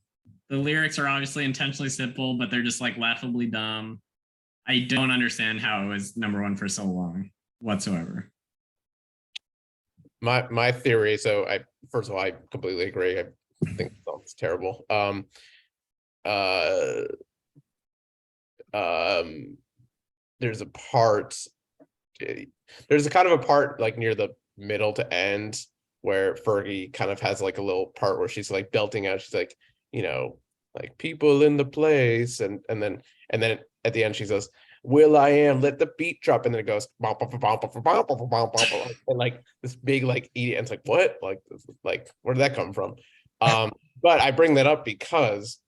The lyrics are obviously intentionally simple, but they're just like laughably dumb. I don't understand how it was number one for so long whatsoever. My theory, so first of all, I completely agree. I think the song's terrible. There's a part, there's a kind of a part like near the middle to end where Fergie kind of has like a little part where she's like belting out, she's like, like people in the place, and then at the end she says, Will I Am, let the beat drop, and then it goes and like this big like EDM, and it's like, what, like where did that come from? But I bring that up because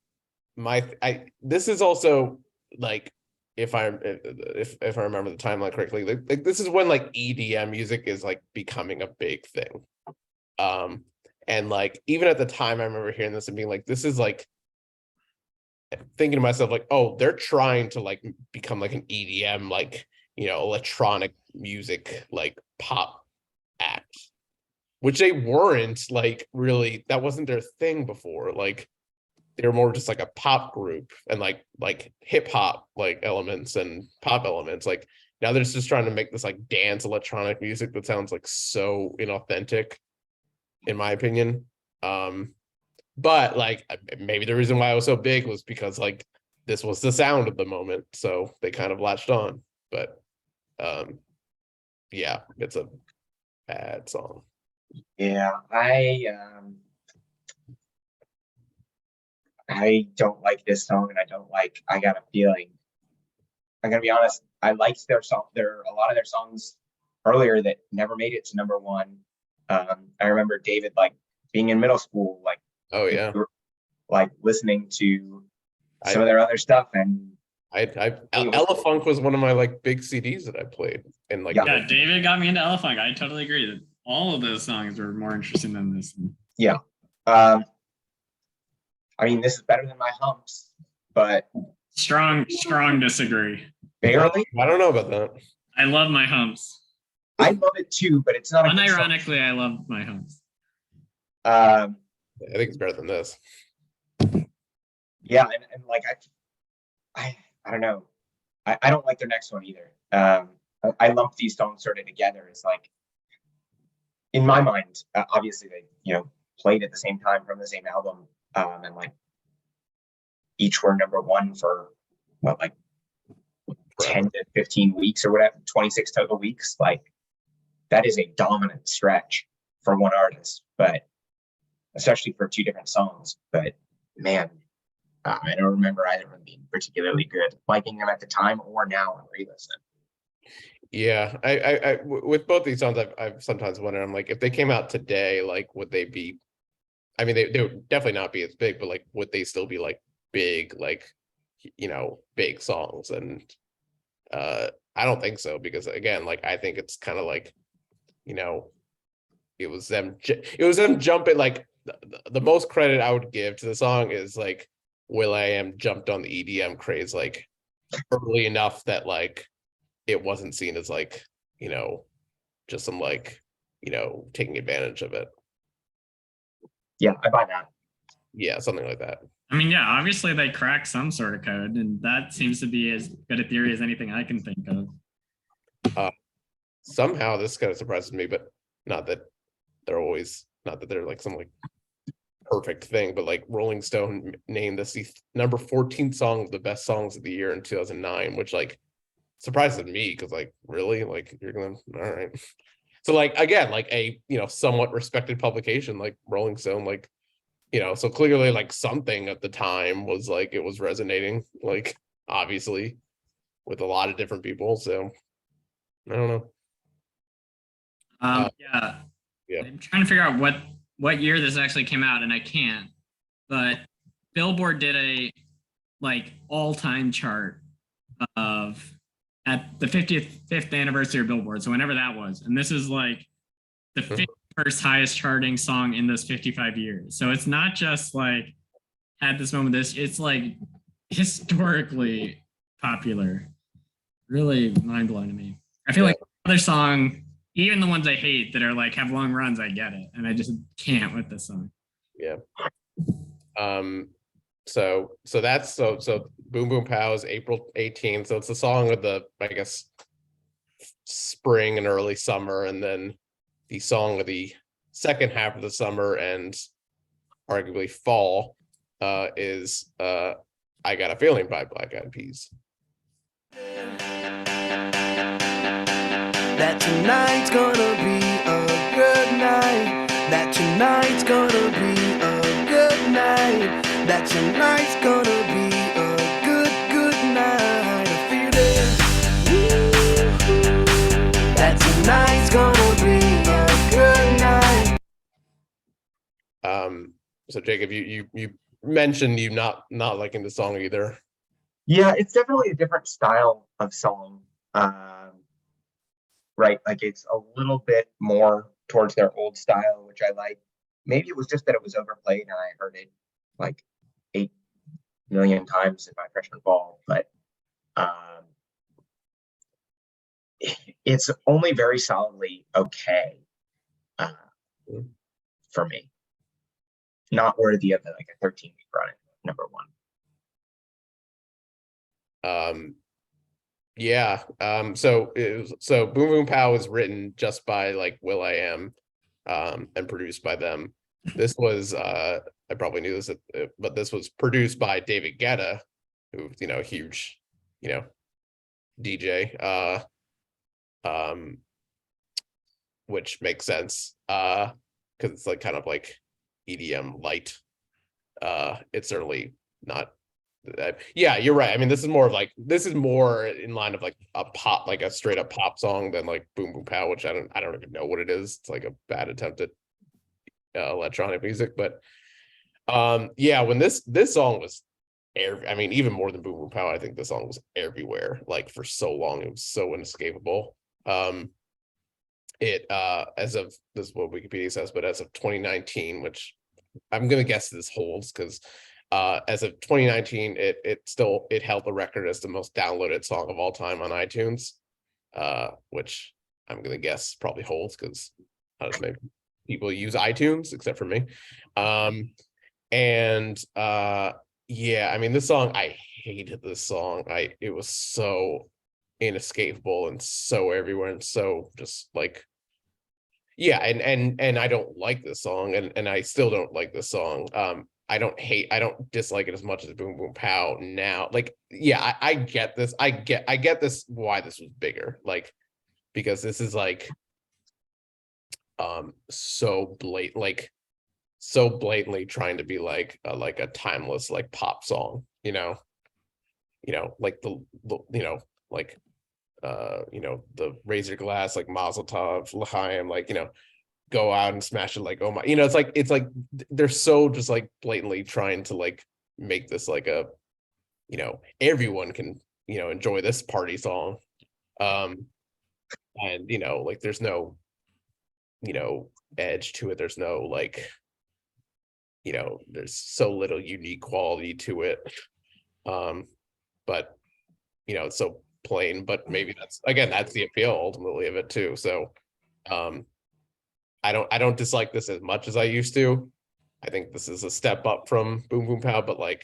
this is also like, if I remember the timeline correctly, like this is when like EDM music is like becoming a big thing. And like even at the time I remember hearing this and being like, this is like, thinking to myself like, oh, they're trying to like become like an EDM, like, electronic music, like pop act, which they weren't like really, that wasn't their thing before. Like they were more just like a pop group and like hip hop like elements and pop elements. Like now they're just trying to make this like dance electronic music that sounds like so inauthentic, in my opinion. But like maybe the reason why I was so big was because like this was the sound of the moment, so they kind of latched on. But yeah, it's a bad song. Yeah, I don't like this song, and I Got a Feeling. I'm gonna be honest, I liked their song. There are a lot of their songs earlier that never made it to number one. I remember David like being in middle school, like, Oh yeah, like listening to some of their other stuff, and Ella Funk was one of my like big CDs that I played, and like Yeah, David got me into Ella Funk. I totally agree that all of those songs were more interesting than this. yeah. I mean, this is better than My Humps, but Strong disagree. barely. I don't know about that. I love My Humps. I love it too, but it's not a good song. Unironically, I love My Humps. I think it's better than this. Yeah, and like I don't know. I don't like their next one either. I lump these songs sort of together. It's like, in my mind, obviously they played at the same time from the same album, and like each were number one for what, like 10 to 15 weeks or whatever, 26 total weeks. Like that is a dominant stretch for one artist, but especially for two different songs. But man, I don't remember either of them being particularly good, liking them at the time or now on re-listen. Yeah, I with both these songs, I've sometimes wondered, I'm like, if they came out today, like, would they be? I mean, they would definitely not be as big, but like, would they still be like big, like, big songs? And I don't think so, because again, like, I think it's kind of like, it was them jumping. Like the most credit I would give to the song is like Will I Am jumped on the EDM craze like early enough that like it wasn't seen as like, just some like, taking advantage of it. Yeah, I buy that. Yeah, something like that. I mean, yeah, obviously they cracked some sort of code, and that seems to be as good a theory as anything I can think of. Somehow this kind of surprises me, but not that they're like some like perfect thing, but like Rolling Stone named this the number 14th song of the best songs of the year in 2009, which like surprises me because like really like you're gonna all right. So like again, like a somewhat respected publication like Rolling Stone, like so clearly like something at the time was like it was resonating, like obviously with a lot of different people. So I don't know. Yeah. Yeah. I'm trying to figure out what year this actually came out, and I can't. But Billboard did a like all-time chart of at the 55th anniversary of Billboard. So whenever that was, and this is like the 51st highest charting song in those 55 years. So it's not just like at this moment, it's like historically popular. Really mind blowing to me. I feel like other song, even the ones I hate that are like have long runs, I get it, and I just can't with this song. Yeah. So that's so Boom Boom Pow is April 18th. So it's the song of the, I guess, spring and early summer, and then the song of the second half of the summer and arguably fall is I Got a Feeling by Black Eyed Peas. That tonight's gonna be a good night. That tonight's gonna be a good night. That tonight's gonna be a good night. I feel it. That tonight's gonna be a good night. So Jacob, you mentioned you not liking the song either. Yeah, it's definitely a different style of song. Right, like it's a little bit more towards their old style, which I like. Maybe it was just that it was overplayed and I heard it like 8 million times in my freshman fall, but it's only very solidly okay for me. Not worthy of like a 13-week run at number one. Yeah. So Boom Boom Pow was written just by like will.i.am and produced by them. This was I probably knew this, but this was produced by David Guetta, who huge DJ, which makes sense because it's like kind of like EDM light. It's certainly not. Yeah, you're right. I mean, this is more in line of like a pop, like a straight up pop song than like Boom Boom Pow, which I don't even know what it is. It's like a bad attempt at electronic music, but yeah, when this song was I mean, even more than Boom Boom Pow, I think this song was everywhere. Like for so long, it was so inescapable. It as of this is what Wikipedia says, but as of 2019, which I'm gonna guess this holds because as of 2019, it held the record as the most downloaded song of all time on iTunes, which I'm gonna guess probably holds because maybe people use iTunes except for me. Yeah, I mean this song, I hated this song. It was so inescapable and so everywhere and so just like yeah, and I don't like this song, and I still don't like this song. I don't dislike it as much as Boom Boom Pow now. Like, yeah, I get this. I get this why this was bigger. Like, because this is like so blatantly trying to be like a timeless like pop song, like the the Razor Glass, like Mazel Tov, L'Chaim, like go out and smash it, like oh my, it's like they're so just like blatantly trying to like make this like a everyone can enjoy this party song, and like there's no edge to it, there's no like there's so little unique quality to it, but it's so plain, but maybe that's the appeal ultimately of it too. So I don't dislike this as much as I used to, I think this is a step up from Boom Boom Pow, but like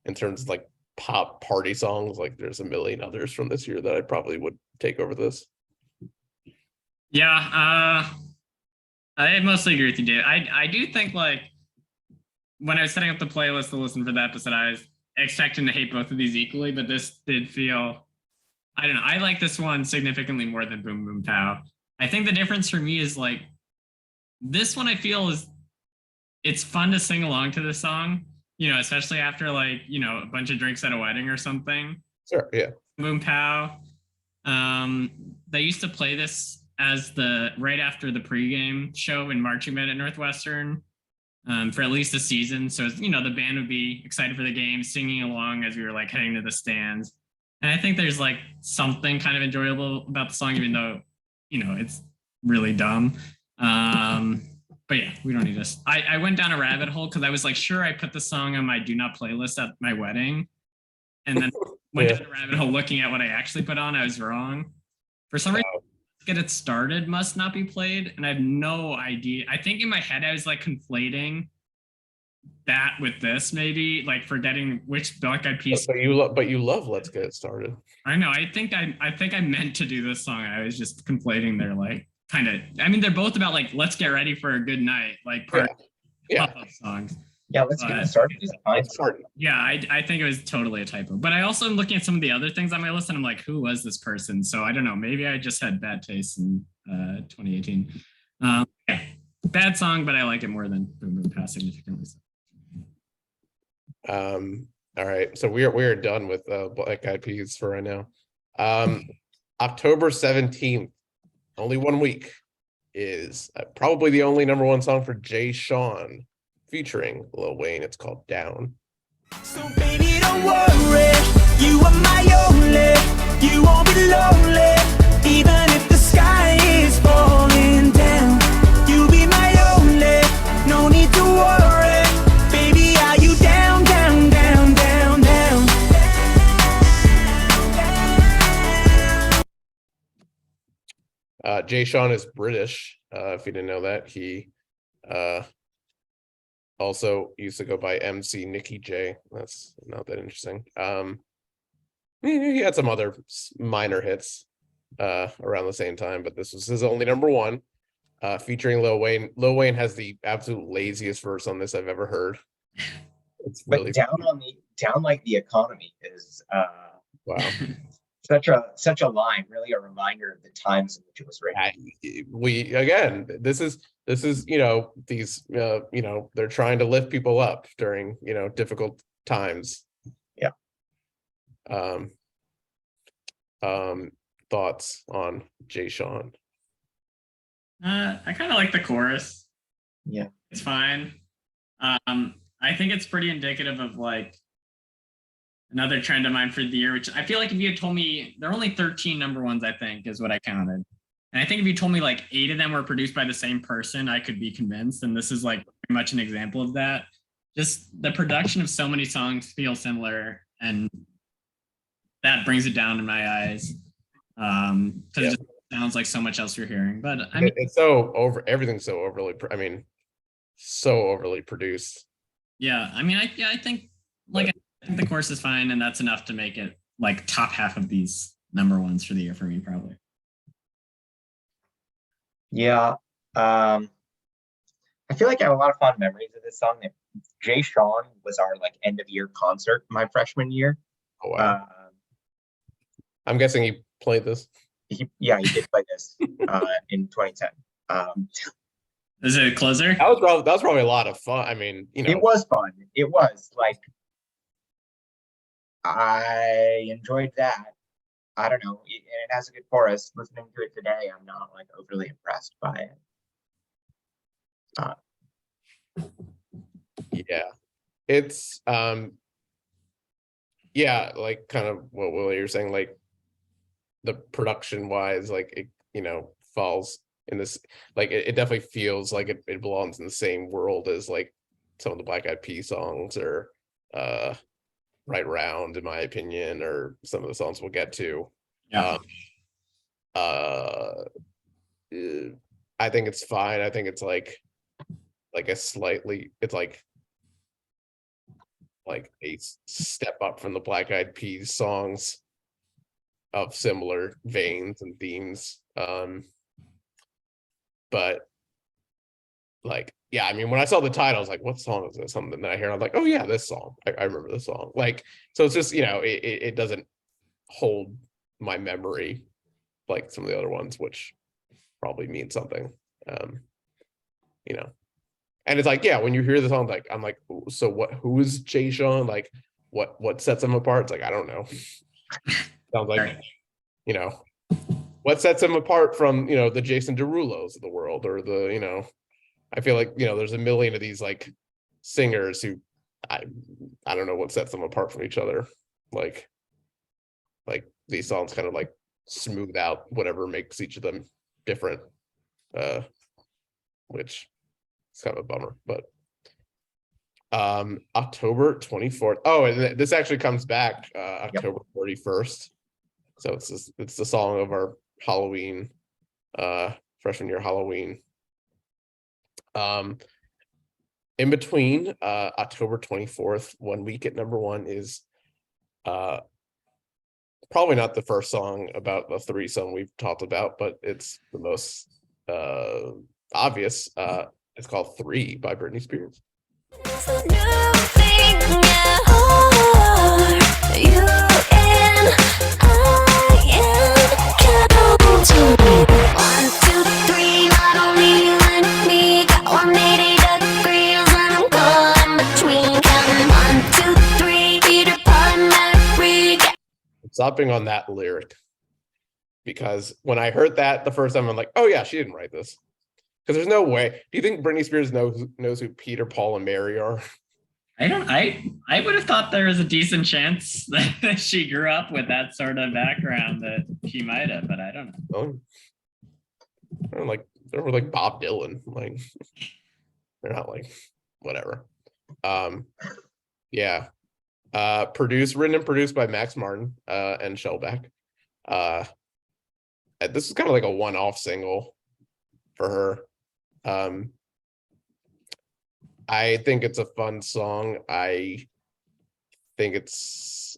in terms of like pop party songs, like there's a million others from this year that I probably would take over this. Yeah, I mostly agree with you, Dave. I do think like when I was setting up the playlist to listen for the episode, I was expecting to hate both of these equally, but this did feel, I don't know, I like this one significantly more than Boom Boom Pow. I think the difference for me is like this one I feel is it's fun to sing along to this song, you know, especially after like, you know, a bunch of drinks at a wedding or something. Sure, yeah. Boom Pow. They used to play this as the right after the pregame show in marching band at Northwestern for at least a season. So, you know, the band would be excited for the game, singing along as we were like heading to the stands. And I think there's like something kind of enjoyable about the song, even though, you know, it's really dumb. But yeah, we don't need this. I went down a rabbit hole because I was like, sure, I put the song on my do not playlist at my wedding. And then went down a rabbit hole looking at what I actually put on. I was wrong. For some reason, Get It Started must not be played. And I have no idea. I think in my head, I was like conflating that with this, maybe like forgetting which Black Eyed Peas. But you love Let's Get It Started. I know. I think I meant to do this song. I was just conflating their like kind of. I mean, they're both about like let's get ready for a good night, like pop-up songs. Yeah, Let's Get It Started is a fine song. Yeah, I think it was totally a typo. But I also am looking at some of the other things on my list, and I'm like, who was this person? So I don't know. Maybe I just had bad taste in 2018. Yeah, bad song, but I like it more than Boom Boom Pow significantly. All right, so we are done with Black Eyed Peas for right now. October 17th, only 1 week, is probably the only #1 song for Jay Sean featuring Lil Wayne. It's called Down. So baby, don't worry, you are my only, you won't be lonely, even if the sky is falling down, you'll be my only, no need to worry, baby, are you down, down, down, down, down? Jay Sean is British, if you didn't know that. He also used to go by MC Nicky J. That's not that interesting. He had some other minor hits around the same time, but this was his only #1, featuring Lil Wayne. Lil Wayne has the absolute laziest verse on this I've ever heard. It's really down like the economy is wow. such a line, really a reminder of the times in which it was written. This is you know, these you know, they're trying to lift people up during, you know, difficult times. Yeah. Thoughts on Jay Sean? I kind of like the chorus. Yeah, it's fine. I think it's pretty indicative of like another trend of mine for the year, which I feel like if you had told me there are only 13 #1s, I think is what I counted. And I think if you told me like 8 of them were produced by the same person, I could be convinced. And this is like very much an example of that. Just the production of so many songs feel similar, and that brings it down in my eyes. Because it just sounds like so much else you're hearing. But I mean, it's so everything's so overly. I mean, so overly produced. Yeah, I mean, I think like I think the course is fine, and that's enough to make it like top half of these #1s for the year for me, probably. Yeah. I feel like I have a lot of fond memories of this song. Jay Sean was our like end of year concert my freshman year. Oh wow. I'm guessing he played this. He did play this in 2010. Is it a closer? That was probably a lot of fun. I mean, you know, it was fun. It was like I enjoyed that. I don't know, and it has a good chorus. Listening to it today, I'm not like overly impressed by it. Yeah, it's yeah, like kind of what Will you're saying, like the production wise, like it, you know, falls in this, like it definitely feels like it belongs in the same world as like some of the Black Eyed Peas songs, or Right Round, in my opinion, or some of the songs we'll get to. Yeah. I think it's fine. I think it's like like a slightly, it's like a step up from the Black Eyed Peas songs of similar veins and themes. But like, yeah, I mean, when I saw the title, I was like, what song is this? Something that I hear, I'm like, oh yeah, this song. I remember this song. Like, so it's just, it doesn't hold my memory like some of the other ones, which probably means something. And it's like, yeah, when you hear the song, like, I'm like, so who is Jay Sean? Like, what sets him apart? It's like, I don't know. Sounds like, what sets him apart from, the Jason Derulos of the world, or the, I feel like, there's a million of these like singers who I don't know what sets them apart from each other. Like these songs kind of like smooth out whatever makes each of them different. Which is kind of a bummer, but October 24th. Oh, and this actually comes back October 31st. So it's the song of our Halloween, freshman year Halloween. In between October 24th, 1 week at number one is probably not the first song about the threesome we've talked about, but it's the most obvious. It's called 3 by Britney Spears. Stopping on that lyric, because when I heard that the first time, I'm like, oh yeah, she didn't write this. Because there's no way. Do you think Britney Spears knows who Peter, Paul, and Mary are? I would have thought there was a decent chance that she grew up with that sort of background, that she might have, but I don't know. They're like Bob Dylan. Like, they're not like whatever. Yeah. Written and produced by Max Martin and Shellback. This is kind of like a one-off single for her. I think it's a fun song. I think it's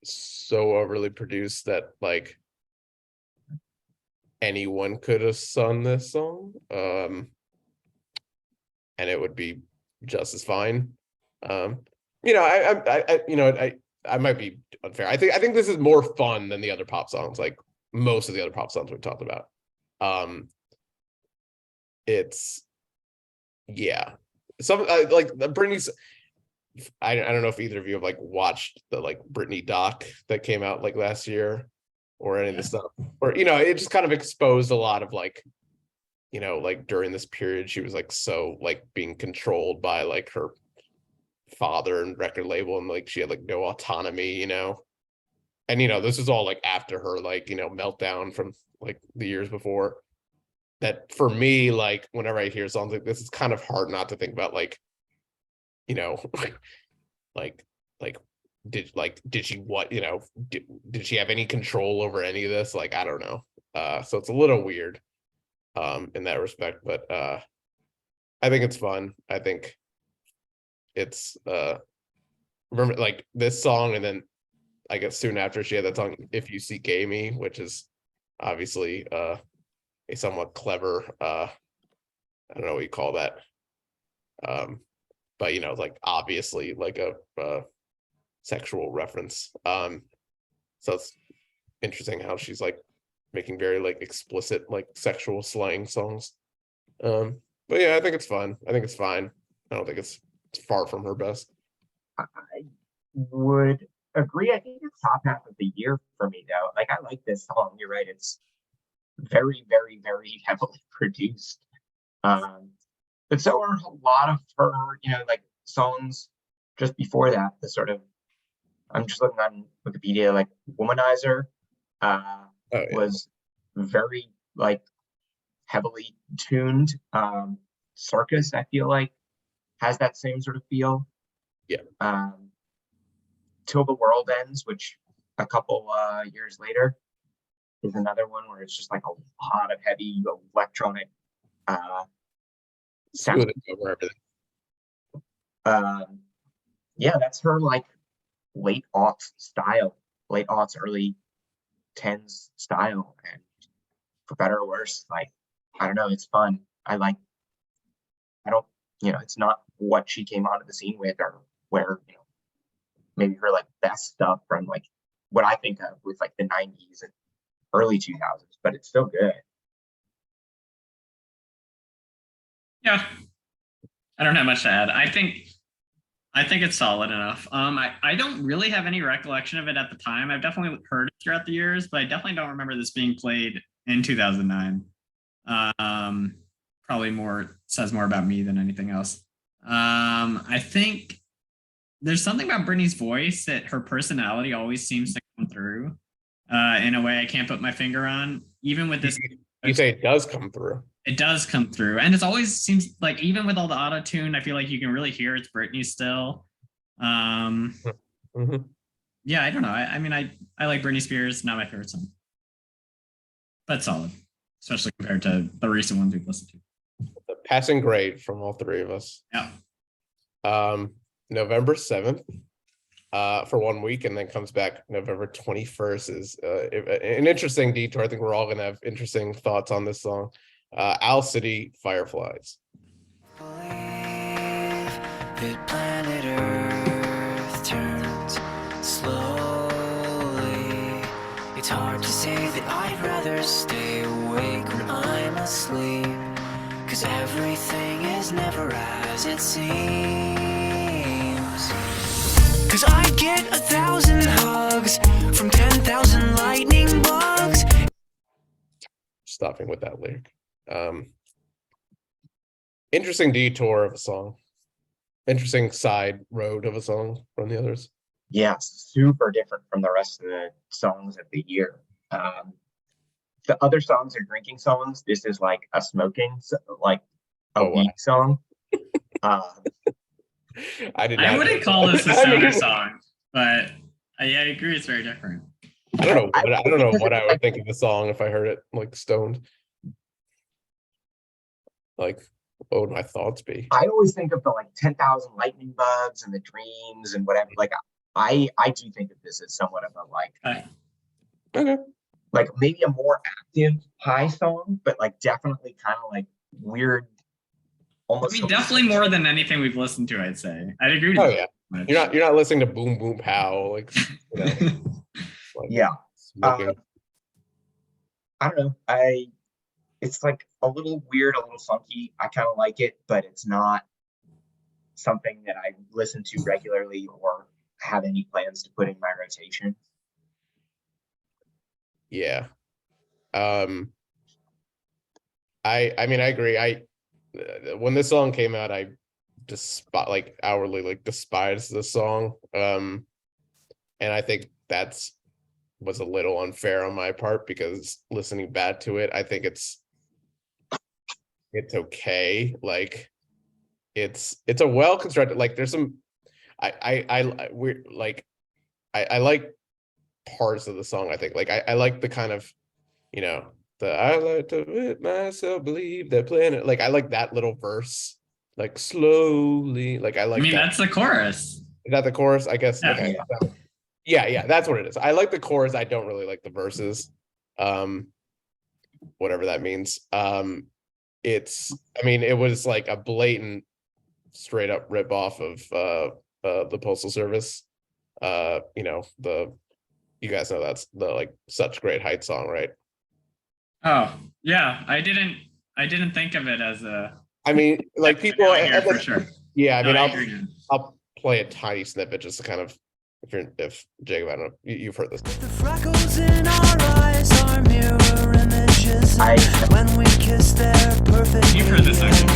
so overly produced that like anyone could have sung this song, and it would be just as fine. I might be unfair. I think this is more fun than the other pop songs, like most of the other pop songs we've talked about. It's some like Britney's. I don't know if either of you have like watched the like Britney doc that came out like last year, or any of the stuff, or it just kind of exposed a lot of like, like during this period she was like so like being controlled by like her father and record label, and like she had like no autonomy, and this is all like after her like meltdown from like the years before. That for me, like whenever I hear songs like this, it's kind of hard not to think about like did she what did she have any control over any of this? Like, I don't know. So it's a little weird in that respect, but I think it's fun. I think it's remember like this song, and then I guess soon after she had that song If You See Gay Me, which is obviously a somewhat clever I don't know what you call that, but like obviously like a sexual reference. So it's interesting how she's like making very like explicit like sexual slang songs. But yeah, I think it's fun. I think it's fine. I don't think it's far from her best. I would agree. I think it's top half of the year for me though. Like, I like this song. You're right. It's very, very, very heavily produced. But so are a lot of her, like songs just before that. The sort of, I'm just looking on Wikipedia, like Womanizer was very like heavily tuned. Circus, I feel like, has that same sort of feel. Yeah. Till the World Ends, which a couple years later is another one where it's just like a lot of heavy electronic Sounds Smooth over everything. Yeah, that's her like late aughts style, late aughts, early tens style, and for better or worse, like I don't know, it's fun. I don't, it's not what she came onto the scene with, or where, maybe her like best stuff from like what I think of with like the 90s and early 2000s, but it's still good. Yeah, I don't have much to add. I think it's solid enough. I don't really have any recollection of it at the time. I've definitely heard it throughout the years, but I definitely don't remember this being played in 2009. Probably says more about me than anything else. I think there's something about Britney's voice that her personality always seems to come through in a way I can't put my finger on. Even with this, You say it does come through. it does come through, and it always seems like, even with all the auto tune, I feel like you can really hear it's Britney still. Mhm. Yeah, I don't know. I mean, I like Britney Spears, not my favorite song, but solid, especially compared to the recent ones we've listened to. The passing grade from all three of us. Yeah. November 7th for 1 week, and then comes back November 21st is an interesting detour. I think we're all gonna have interesting thoughts on this song. Owl City Fireflies. Believe that planet Earth turns slowly. It's hard to say that I'd rather stay awake when I'm asleep, 'cause everything is never as it seems. 'Cause I get 1,000 hugs from 10,000 lightning bugs. Stopping with that lyric. Interesting detour of a song. Interesting side road of a song from the others. Yeah, super different from the rest of the songs of the year. The other songs are drinking songs. This is like a smoking, like a Oh, wow. weed song. I did I not. wouldn't call this a I mean, stoner song, but I agree it's very different. I don't know. I don't know because what it's I would think of the song if I heard it like stoned. Like, what would my thoughts be? I always think of the like 10,000 lightning bugs and the dreams and whatever. Like I do think of this as somewhat of a like Okay. like maybe a more active high song, but like definitely kind of like weird, I almost. mean, definitely more than anything we've listened to, I'd say. I'd agree with Oh you. yeah. You're not listening to Boom Boom Pow like, like Yeah. smoking. I don't know. It's like a little weird, a little funky. I kind of like it, but it's not something that I listen to regularly or have any plans to put in my rotation. Yeah. I mean, I agree. When this song came out, I like hourly like despised the song. And I think was a little unfair on my part, because listening back to it, I think it's okay. Like it's a well constructed, like there's some we're like I like parts of the song. I think like I like the kind of, I like to let myself believe that planet, like I like that little verse, like slowly, like I I like mean, that. that's the chorus. Is that the chorus? I guess. Yeah. Okay. Yeah, that's what it is. I like the chorus. I don't really like the verses. Whatever that means. I mean, it was like a blatant, straight up rip off of the Postal Service. You guys know that's the like Such Great Heights song, right? Oh, yeah. I didn't think of it as a. I mean, like people. Yeah, for sure. Yeah, I mean, No, I agree. I'll play a tiny snippet just to kind of, if Jacob, I don't know, you've heard this. The freckles in our eyes are mirror images. When we kiss, they're perfect. You've heard this, actually.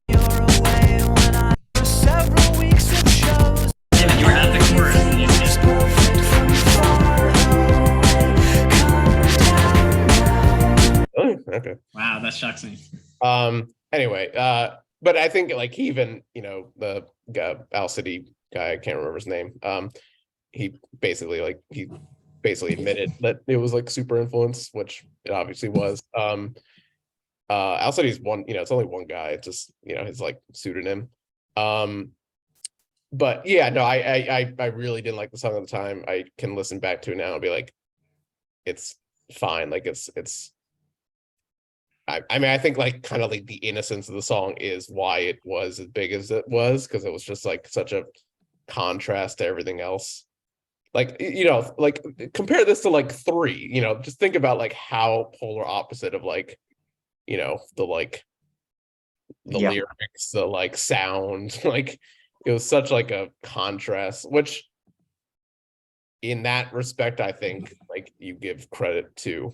You're away when I for several weeks of shows. Yeah, but you were at the chorus and you It's just. perfect from far away. Come down now. Oh, okay. Wow, that shocks me. Anyway, but I think like even, the Owl City guy, I can't remember his name. He basically admitted that it was like super influence, which it obviously was. outside he's one, it's only one guy. It's just, his like pseudonym. But yeah, no, I really didn't like the song at the time. I can listen back to it now and be like, it's fine. Like I mean, I think like kind of like the innocence of the song is why it was as big as it was, because it was just like such a contrast to everything else. Like, like compare this to like 3, just think about like how polar opposite of like, the Yeah. lyrics, the like sound, like it was such like a contrast, which in that respect, I think like you give credit to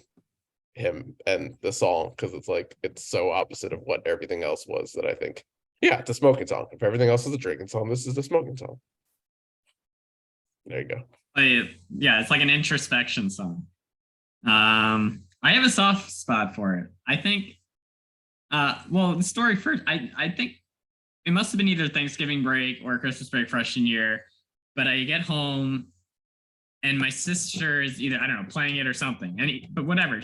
him and the song, because it's like it's so opposite of what everything else was, that I think, yeah, it's a smoking song. If everything else is a drinking song, this is a smoking song. There you go. Yeah, it's like an introspection song. I have a soft spot for it. I think well, the story first, I think it must have been either Thanksgiving break or Christmas break freshman year, but I get home and my sister is either, I don't know, playing it or something. But whatever,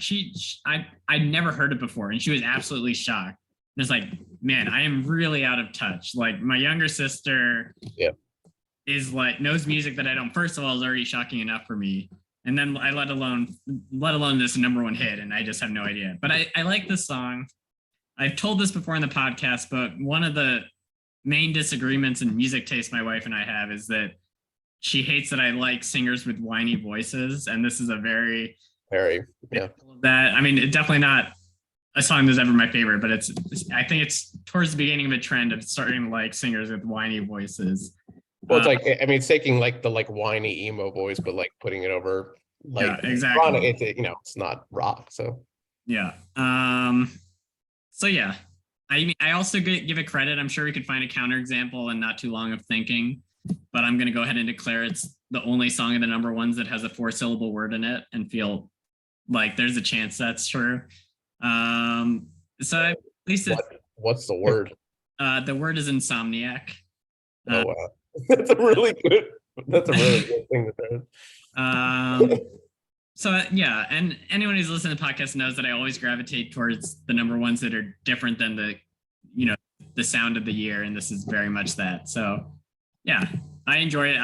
I'd never heard it before, and she was absolutely shocked. And it's like, man, I am really out of touch. Like my younger sister is like knows music that I don't. First of all, is already shocking enough for me, and then I let alone this #1 hit, and I just have no idea. But I like this song. I've told this before in the podcast, but one of the main disagreements in music taste my wife and I have is that she hates that I like singers with whiny voices, and this is a very yeah. That, I mean, it's definitely not a song that's ever my favorite, but I think it's towards the beginning of a trend of starting to like singers with whiny voices. Well, it's like, I mean, it's taking like the like whiny emo voice, but like putting it over like Yeah, exactly. It's it's not rock, so Yeah. So yeah, I mean, I also give it credit. I'm sure we could find a counterexample in not too long of thinking, but I'm going to go ahead and declare it's the only song of the #1s that has a 4-syllable word in it, and feel like there's a chance that's true. So at least what's the word? The word is insomniac. Oh wow, that's a really good thing to say. So yeah, and anyone who's listening to the podcast knows that I always gravitate towards the #1s that are different than the sound of the year, and this is very much that. So yeah, I enjoy it.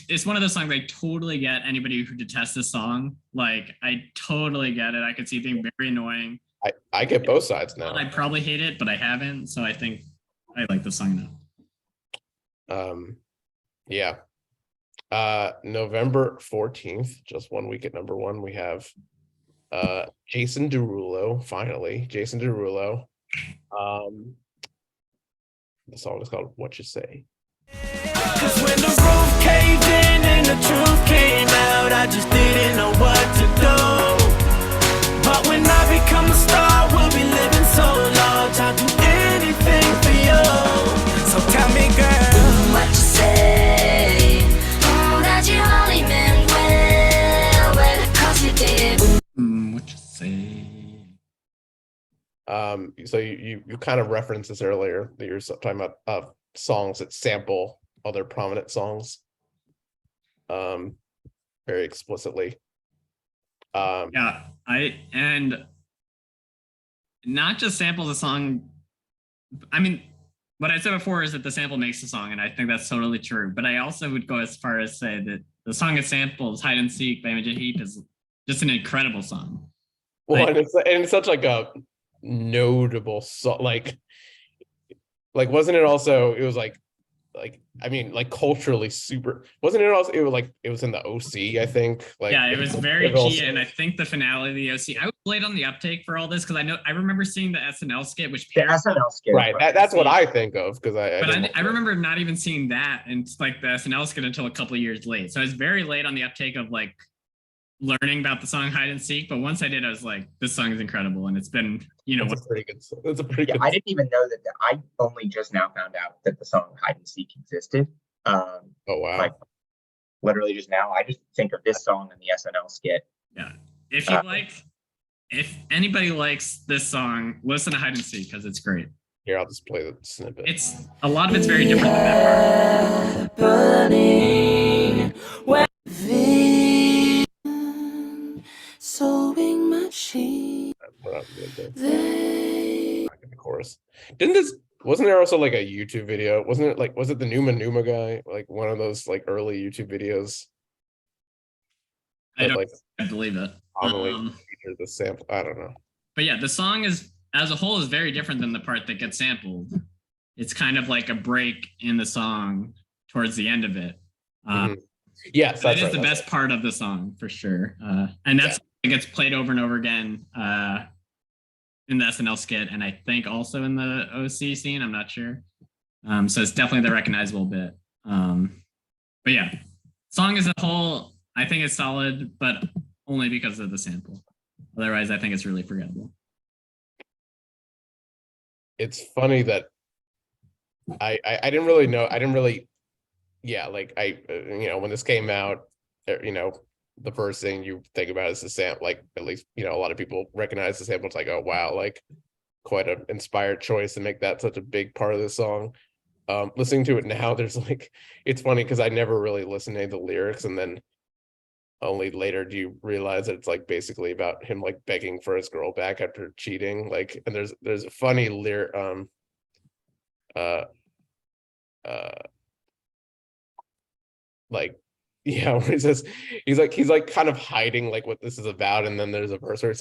It's one of those songs I totally get. Anybody who detests this song, like I totally get it. I could see it being very annoying. I get both sides now. I probably hate it, but I haven't, so I think I like the song now. Yeah. November 14th, just 1 week at #1, we have Jason Derulo. Finally, Jason Derulo. The song is called What You Say. Cause when the roof caved in and the truth came out, I just didn't know what to do. But when I become a star, we'll be living so large, I'll do anything for you. So tell me, girl, What you say? That you only meant well, 'cause you did. What you say? So you kind of referenced this earlier, that you're talking about songs that sample other prominent songs very explicitly. Yeah, and not just samples a song. I mean, what I said before is that the sample makes the song, and I think that's totally true. But I also would go as far as say that the song it samples, "Hide and Seek" by Imogen Heap, is just an incredible song. Well, Like- and it's such like a notable song, like wasn't it also, it was like I mean, like culturally super, wasn't it also, it was in the OC, I think. Like Yeah, it was very it also- key, and I think the finale of the OC. I was late on the uptake for all this because I remember seeing the SNL skit, which The SNL skit. right, that's what I think of, because I remember not even seeing that and like the SNL skit until a couple of years late. So I was very late on the uptake of like learning about the song Hide and Seek. But once I did, I was like, this song is incredible, and it's been It's a pretty good. It's a pretty Yeah, good. I didn't even know that. I only just now found out that the song Hide and Seek existed. Oh wow. Like literally just now. I just think of this song and the SNL skit. Yeah. If anybody likes this song, listen to Hide and Seek because it's great. Here, I'll just play the snippet. It's a lot of it's very different than that part. Burning the sewing machine. We're not gonna do it. They course. Wasn't there also like a YouTube video? Wasn't it like, was it the Numa guy? Like one of those like early YouTube videos? I that, don't like believe it. commonly featured the sample. I don't know. But yeah, the song is as a whole is very different than the part that gets sampled. It's kind of like a break in the song towards the end of it. Yes, That is the best part of the song for sure. And that's it gets played over and over again in the SNL skit, and I think also in the OC scene. I'm not sure. So it's definitely the recognizable bit. But yeah, song as a whole, I think it's solid, but only because of the sample. Otherwise, I think it's really forgettable. It's funny that I didn't really know. I didn't really, yeah, like when this came out, the first thing you think about is the sample. Like at least a lot of people recognize the sample. It's like, oh wow, like quite an inspired choice to make that such a big part of the song. Listening to it now, there's like, it's funny because I never really listened to the lyrics, and then only later do you realize that it's like basically about him like begging for his girl back after cheating. Like, and there's a funny lyric, like, yeah, where he says he's like kind of hiding like what this is about, and then there's a verse where he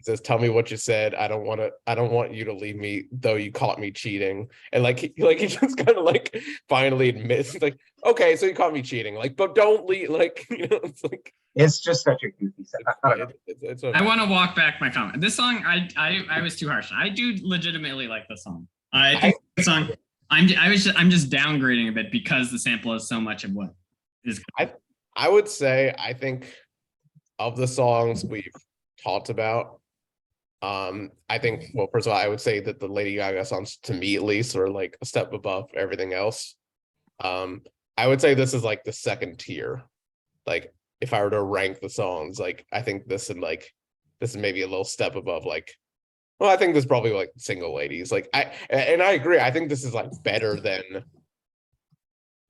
says, "Tell me what you said. I don't want you to leave me, though you caught me cheating." And like he just kind of like finally admits, like, okay, so you caught me cheating, like, but don't leave, like, it's like It's just such a goofy song. I don't know. I want to walk back my comment. This song, I was too harsh. I do legitimately like the song. I think the song. I'm just downgrading a bit because the sample is so much of what is. I would say, I think of the songs we've talked about, I think, well, first of all, I would say that the Lady Gaga songs, to me at least, are like a step above everything else. I would say this is like the second tier. Like, if I were to rank the songs, like, I think this is maybe a little step above, like, well, I think this is probably like Single Ladies. Like, I agree. I think this is like better than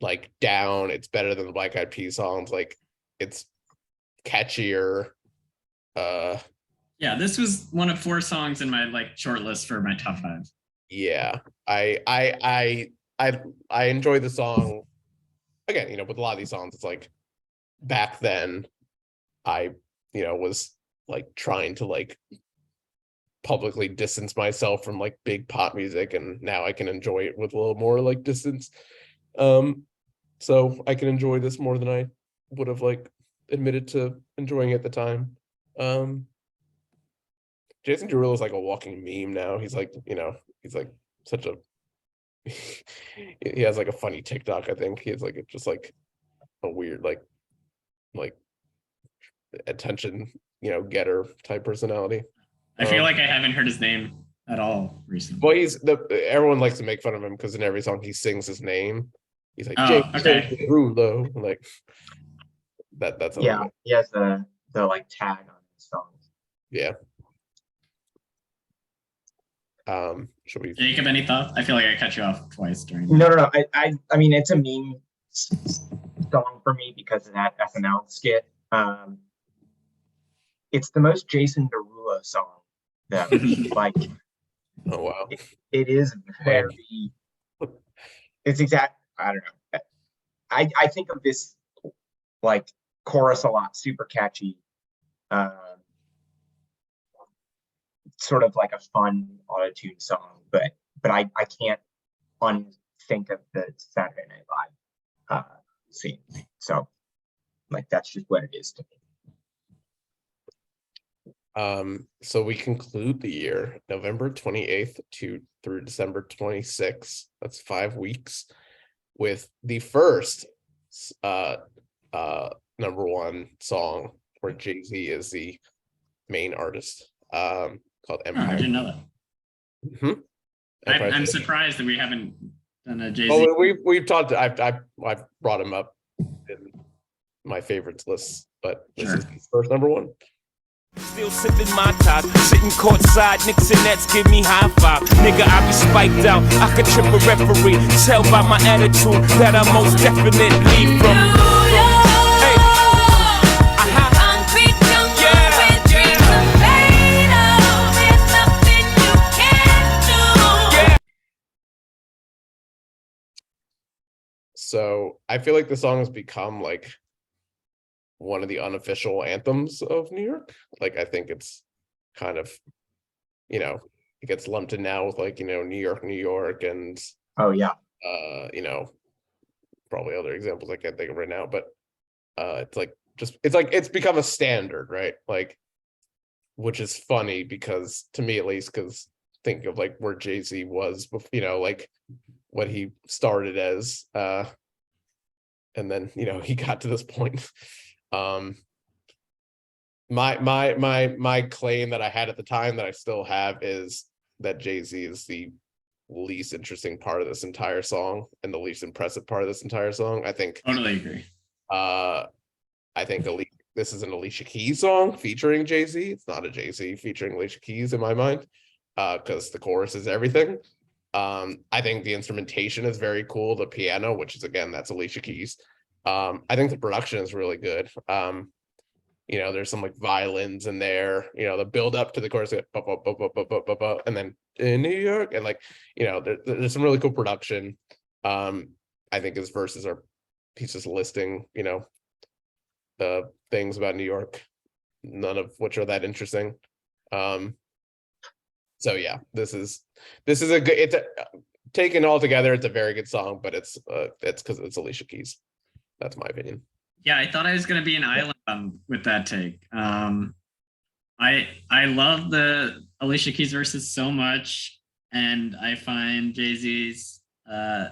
like Down. It's better than the Black Eyed Peas songs. Like, it's catchier. Yeah, this was one of 4 songs in my like short list for my top 5. Yeah, I enjoy the song. Again, with a lot of these songs, it's like back then I was like trying to like publicly distance myself from like big pop music, and now I can enjoy it with a little more like distance. So I can enjoy this more than I would have like admitted to enjoying at the time. Jason Derulo is like a walking meme now. He's like, he's like such a he has like a funny TikTok. I think he has like just like a weird like attention getter type personality. I feel like I haven't heard his name at all recently. Well, everyone likes to make fun of him because in every song he sings his name. He's like, okay. Derulo, like that's yeah. He has the like tag on his songs. Yeah. Should we? Jacob, any thoughts? I feel like I cut you off twice during. No. I mean, it's a meme song for me because of that SNL skit. It's the most Jason Derulo song that like. Oh wow! It is very. It's exact. I don't know. I think of this like chorus a lot, super catchy. Sort of like a fun auto-tune song, but I can't unthink of the Saturday Night Live scene. So like that's just what it is to me. So we conclude the year November 28th through December 26th. That's 5 weeks with the first number 1 song where Jay-Z is the main artist. Called Empire. I didn't know that. Mm-hmm. I'm surprised that we haven't done a Jay-Z. Oh, we've talked. I've brought him up in my favorites list, but this is his first number 1. Still sipping my top, sitting courtside, Knicks and Nets give me high five. Nigga, I be spiked out, I could trip a referee. Tell by my attitude that I most definitely from. So I feel like the song has become like one of the unofficial anthems of New York. Like I think it's kind of, you know, it gets lumped in now with like, you know, New York, and Oh yeah. you know, probably other examples I can't think of right now, but it's like it's become a standard, right? Like, which is funny because to me at least, because think of like where Jay-Z was before, you know, like what he started as, and then, you know, he got to this point. My claim that I had at the time that I still have is that Jay-Z is the least interesting part of this entire song and the least impressive part of this entire song. I think Totally agree. I think this is an Alicia Keys song featuring Jay-Z. It's not a Jay-Z featuring Alicia Keys in my mind, because the chorus is everything. I think the instrumentation is very cool. The piano, which is again, that's Alicia Keys. I think the production is really good. You know, there's some like violins in there, you know, the build up to the chorus, and then in New York, and like, you know, there's some really cool production. I think his verses are, he's just listing, you know, things about New York, none of which are that interesting. So yeah, this is a good, it's taken all together, it's a very good song, but it's because it's Alicia Keys. That's my opinion. Yeah, I thought I was going to be an island with that take. I love the Alicia Keys verses so much, and I find Jay-Z's I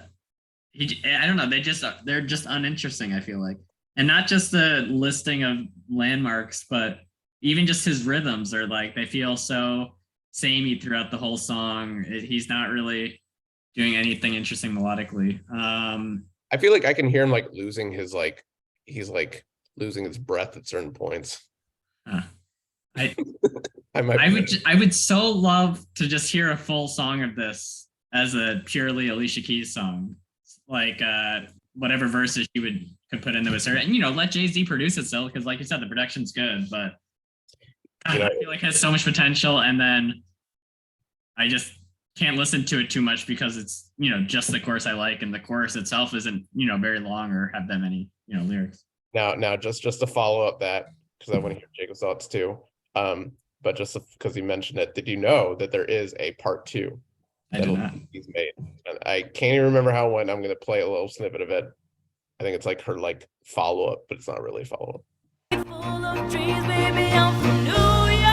don't know, they're just uninteresting, I feel like. And not just the listing of landmarks, but even just his rhythms are like, they feel so samey throughout the whole song. He's not really doing anything interesting melodically. I feel like I can hear him like losing his like, he's like losing his breath at certain points. I I would so love to just hear a full song of this as a purely Alicia Keys song, like whatever verses she could put into it, and you know, let Jay-Z produce it still, because like you said, the production's good, but I feel like it has so much potential, and then I just can't listen to it too much because it's, you know, just the chorus I like, and the chorus itself isn't, you know, very long or have that many, you know, lyrics. Now just to follow up that, because I want to hear Jacob's thoughts too. But just because you mentioned it, did you know that there is a part 2 I did not. he's made? And I can't even remember how when. I'm going to play a little snippet of it. I think it's like her like follow up, but it's not really a follow up. Full of dreams, baby, I'm from New York.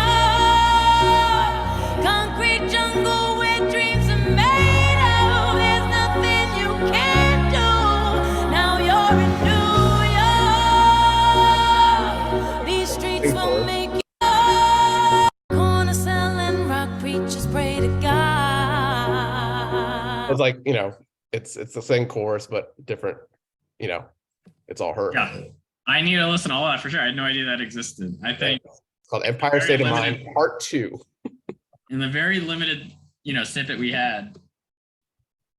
Concrete jungle where dreams are made of. There's nothing you can't do. Now you're in New York. These streets will make you corner selling rock preachers pray to God. It's like, you know, it's the same chorus but different, you know, it's all her. Yeah, I need to listen to all that for sure. I had no idea that existed. I think It's called Empire Very State of limited. Mind Part 2. in the very limited, you know, snippet we had,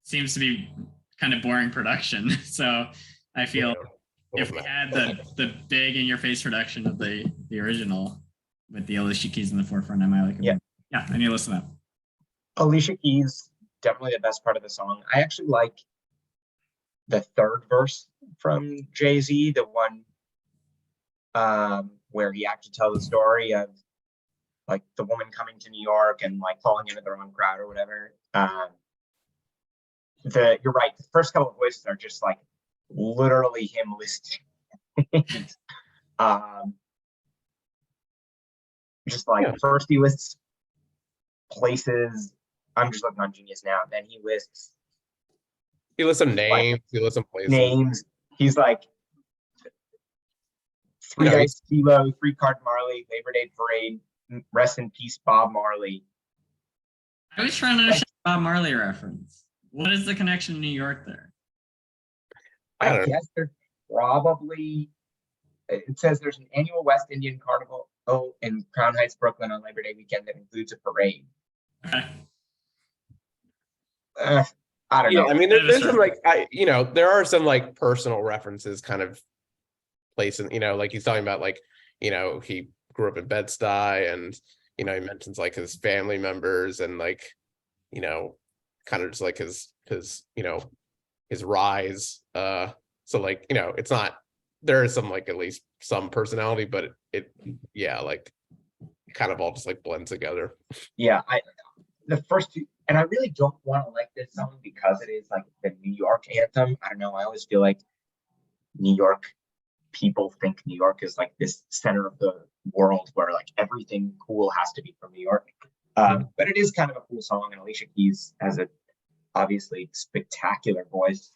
seems to be kind of boring production. So I feel if we had the big in your face production of the original with the Alicia Keys in the forefront, I might like it. Yeah. Yeah, I need to listen to that. Alicia Keys, definitely the best part of the song. I actually like the third verse from Jay-Z, the one where he actually tells the story of like the woman coming to New York and like falling into the wrong crowd or whatever. You're right. The first couple of voices are just like literally him listing. Just like first he lists places. I'm just looking on Genius now. Then he lists some names, he lists some places. names. He's like Three Yeah, Dice Kilo, 3 Card Marley, Labor Day Parade, rest in peace, Bob Marley. I was trying to understand the Bob Marley reference. What is the connection to New York there? I I don't know. guess there's probably, it says there's an annual West Indian Carnival in Crown Heights, Brooklyn on Labor Day weekend that includes a parade. Okay. I don't Yeah, know. I mean, Bit of a there's some stretch. like, you know, there are some like personal references kind of placing, you know, like he's talking about like, you know, he grew up in Bed-Stuy, and, you know, he mentions like his family members and like, you know, kind of just like his, you know, his rise So like, you know, it's not, there is some like at least some personality, but it yeah, like kind of all just like blends together. Yeah, the first two, and I really don't want to like this song because it is like the New York anthem. I don't know. I always feel like New York people think New York is like this center of the world where like everything cool has to be from New York. But it is kind of a cool song, and Alicia Keys has a obviously spectacular voice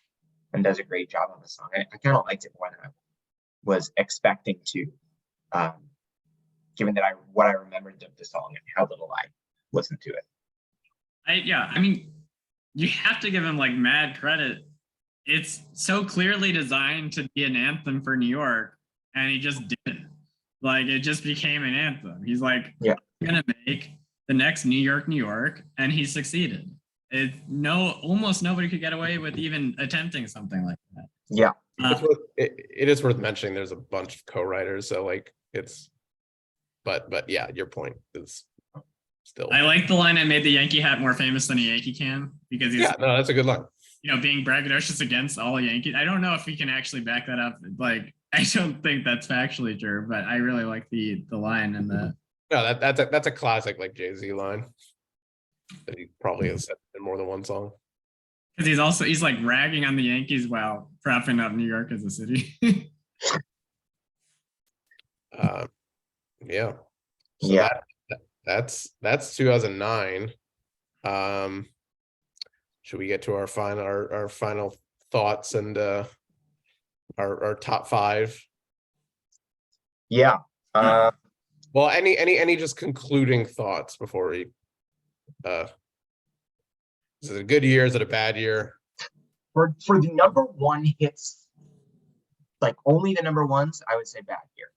and does a great job on the song. I kind of liked it more than I was expecting to, given that what I remembered of the song and how little I listened to it. I mean, you have to give him like mad credit. It's so clearly designed to be an anthem for New York, and he just didn't. Like, it just became an anthem. He's like, yeah, I'm gonna make the next New York, and he succeeded. Almost nobody could get away with even attempting something like that. Yeah. It is worth mentioning there's a bunch of co-writers, so like it's, but yeah, your point is still. I like the line, "I made the Yankee hat more famous than a Yankee can," because he's, yeah, no, that's a good line. You know, being braggadocious against all Yankees. I don't know if we can actually back that up. Like, I don't think that's factually true, but I really like the line and the. No, that's a classic like Jay-Z line that he probably has said in more than one song. Because he's like ragging on the Yankees while propping up New York as a city. Yeah. So Yeah. That's 2009. Should we get to our final thoughts and our top five? Yeah. Well, any just concluding thoughts before we is it a good year? Is it a bad year? For the number one hits, like only the number ones, I would say bad year.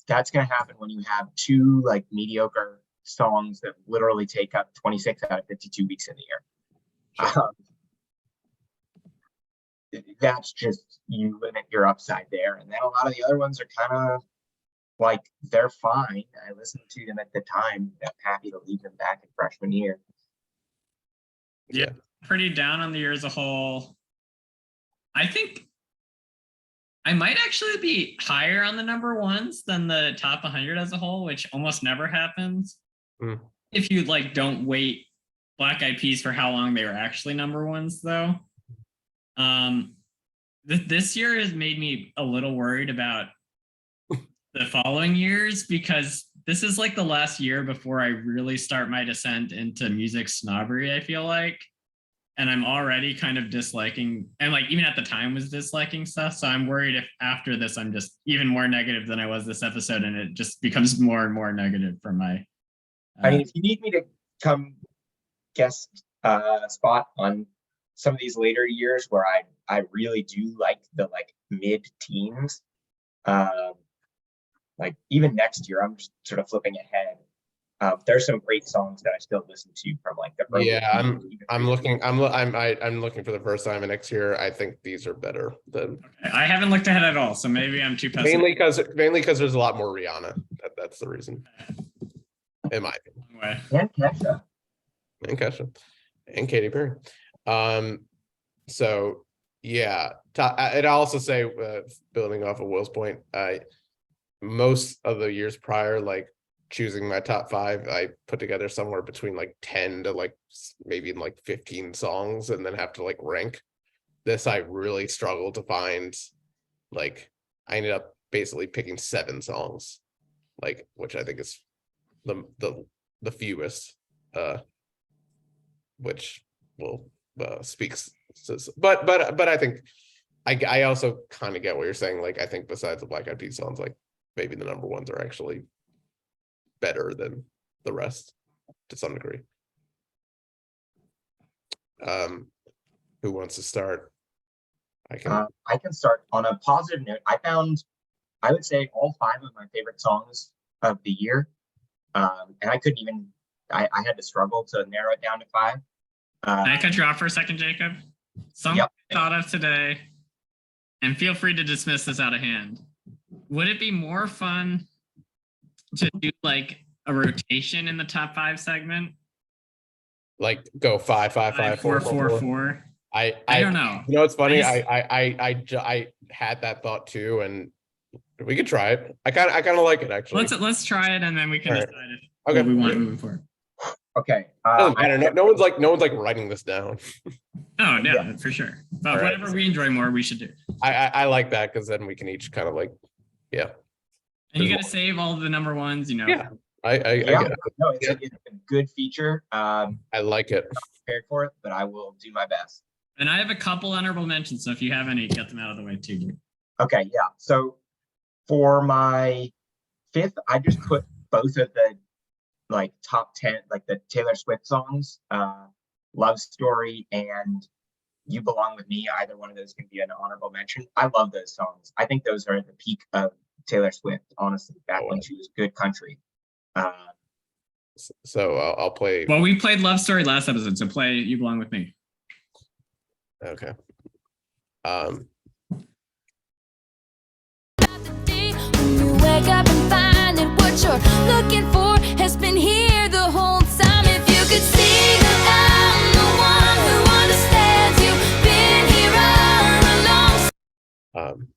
That's gonna happen when you have two like mediocre songs that literally take up 26 out of 52 weeks in the year. That's just, you limit your upside there. And then a lot of the other ones are kind of like, they're fine. I listened to them at the time. I'm happy to leave them back in freshman year. Yeah, pretty down on the year as a whole. I think I might actually be higher on the number ones than the top 100 as a whole, which almost never happens. If you like don't wait Black Eyed Peas for how long they were actually number ones, though. This year has made me a little worried about the following years, because this is like the last year before I really start my descent into music snobbery, I feel like. And I'm already kind of disliking, and like even at the time was disliking stuff. So I'm worried if after this, I'm just even more negative than I was this episode, and it just becomes more and more negative from my. I mean, if you need me to come guest spot on some of these later years where I really do like the like mid-teens, like even next year, I'm just sort of flipping ahead. There's some great songs that I still listen to from like the early. Yeah, I'm looking for the first time, and next year I think these are better than. Okay. I haven't looked ahead at all, so maybe I'm too pessimistic. Mainly because there's a lot more Rihanna. That's the reason. In my opinion. And Kesha. And Kesha. And Katy Perry. So yeah, I'd also say, building off of Will's point, most of the years prior, like choosing my top five, I put together somewhere between like 10 to like maybe like 15 songs, and then have to like rank. This I really struggled to find. Like I ended up basically picking 7 songs, like, which I think is the fewest, which will speaks. But I think I also kind of get what you're saying. Like I think besides the Black Eyed Peas songs, like maybe the number ones are actually better than the rest to some degree. Who wants to start? I can start on a positive note. I would say all 5 of my favorite songs of the year. And I couldn't even, I had to struggle to narrow it down to 5. Can I cut you off for a second, Jacob? Something I thought of today, and feel free to dismiss this out of hand. Would it be more fun to do like a rotation in the top 5 segment? Like go 5 5 5 4 4 4. I don't know. You know, it's funny. I I had that thought too, and we could try it. I kind of like it actually. Let's try it, and then we can All right. decide if Okay. what we want moving forward. Okay. Doesn't matter. No one's like writing this down. Oh yeah, for sure. But All right. whatever we enjoy more, we should do. I like that because then we can each kind of like, yeah. And you got to save all the number ones, you know. Yeah. I Yeah, get it. no, it's a good feature. I like it. Prepared for it, but I will do my best. And I have a couple honorable mentions, so if you have any, get them out of the way too. Dude. Okay, yeah. So for my fifth, I just put both of the like top 10, like the Taylor Swift songs, Love Story and You Belong With Me. Either one of those can be an honorable mention. I love those songs. I think those are at the peak of Taylor Swift, honestly, back when she was good country. So I'll play. Well, we played Love Story last episode, so play You Belong With Me. Okay. When you wake up and find that what you're looking for has been here the whole time. If you could see that I'm the one who understands you, been here all along.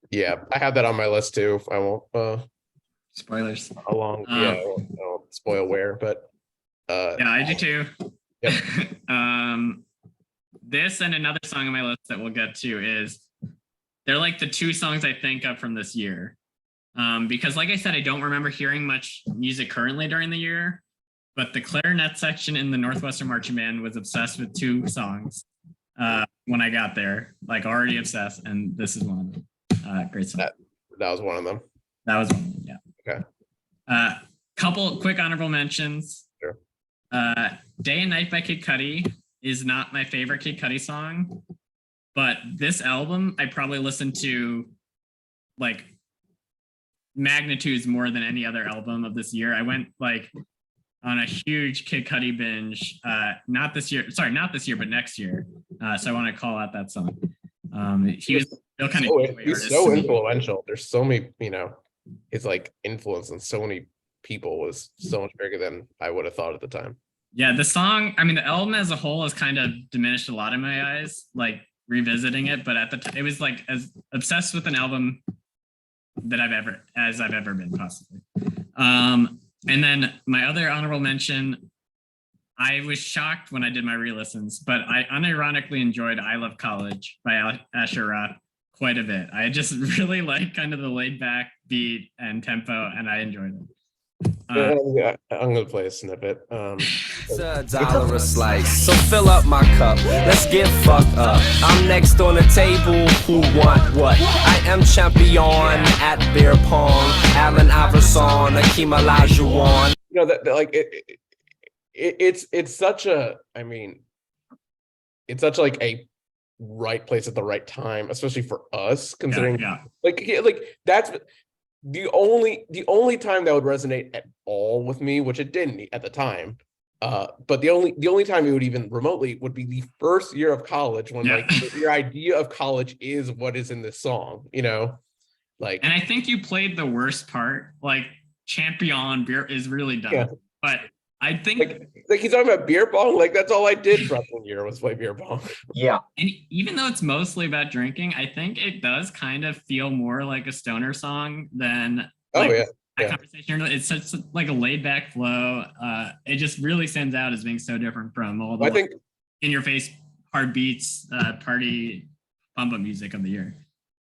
Yeah, I have that on my list too. I won't Spoilers. along. Yeah, I won't spoil where, but Yeah, I do too. Yep. This and another song on my list that we'll get to is they're like the two songs I think of from this year. Because like I said, I don't remember hearing much music currently during the year, but the clarinet section in the Northwestern Marching Band was obsessed with two songs when I got there, like already obsessed, and this is one of them. Great song. that was one of them. That was one of them, yeah. Okay. Couple quick honorable mentions. Sure. Day and Night by Kid Cudi is not my favorite Kid Cudi song, but this album I probably listened to like magnitudes more than any other album of this year. I went like on a huge Kid Cudi binge, not this year, but next year. So I want to call out that song. He was still kind of He's so influential. There's so many, his like influence on so many people was so much bigger than I would have thought at the time. Yeah, the song, I mean, the album as a whole has kind of diminished a lot in my eyes, like revisiting it. But at the time, it was like as obsessed with an album that I've ever been, possibly. And then my other honorable mention, I was shocked when I did my re-listens, but I unironically enjoyed I Love College by Asher Roth quite a bit. I just really like kind of the laid back beat and tempo, and I enjoyed it. Yeah, I'm gonna play a snippet. It's $1 a slice, so fill up my cup. Let's get fucked up. I'm next on the table. Who want what? I am champion at beer pong. Allen Iverson, Akeem Olajuwon. That like it's such a. I mean, it's such like a right place at the right time, especially for us, considering like that's. The only time that would resonate at all with me, which it didn't at the time, but the only time it would even remotely would be the first year of college when like your idea of college is what is in this song, like. And I think you played the worst part. Like Champion beer is really dumb, but I think like he's talking about beer pong. Like that's all I did freshman year was play beer pong. Yeah. And even though it's mostly about drinking, I think it does kind of feel more like a stoner song than conversation. It's such like a laid back flow. It just really stands out as being so different from all the in your face hard beats, party bump up music of the year.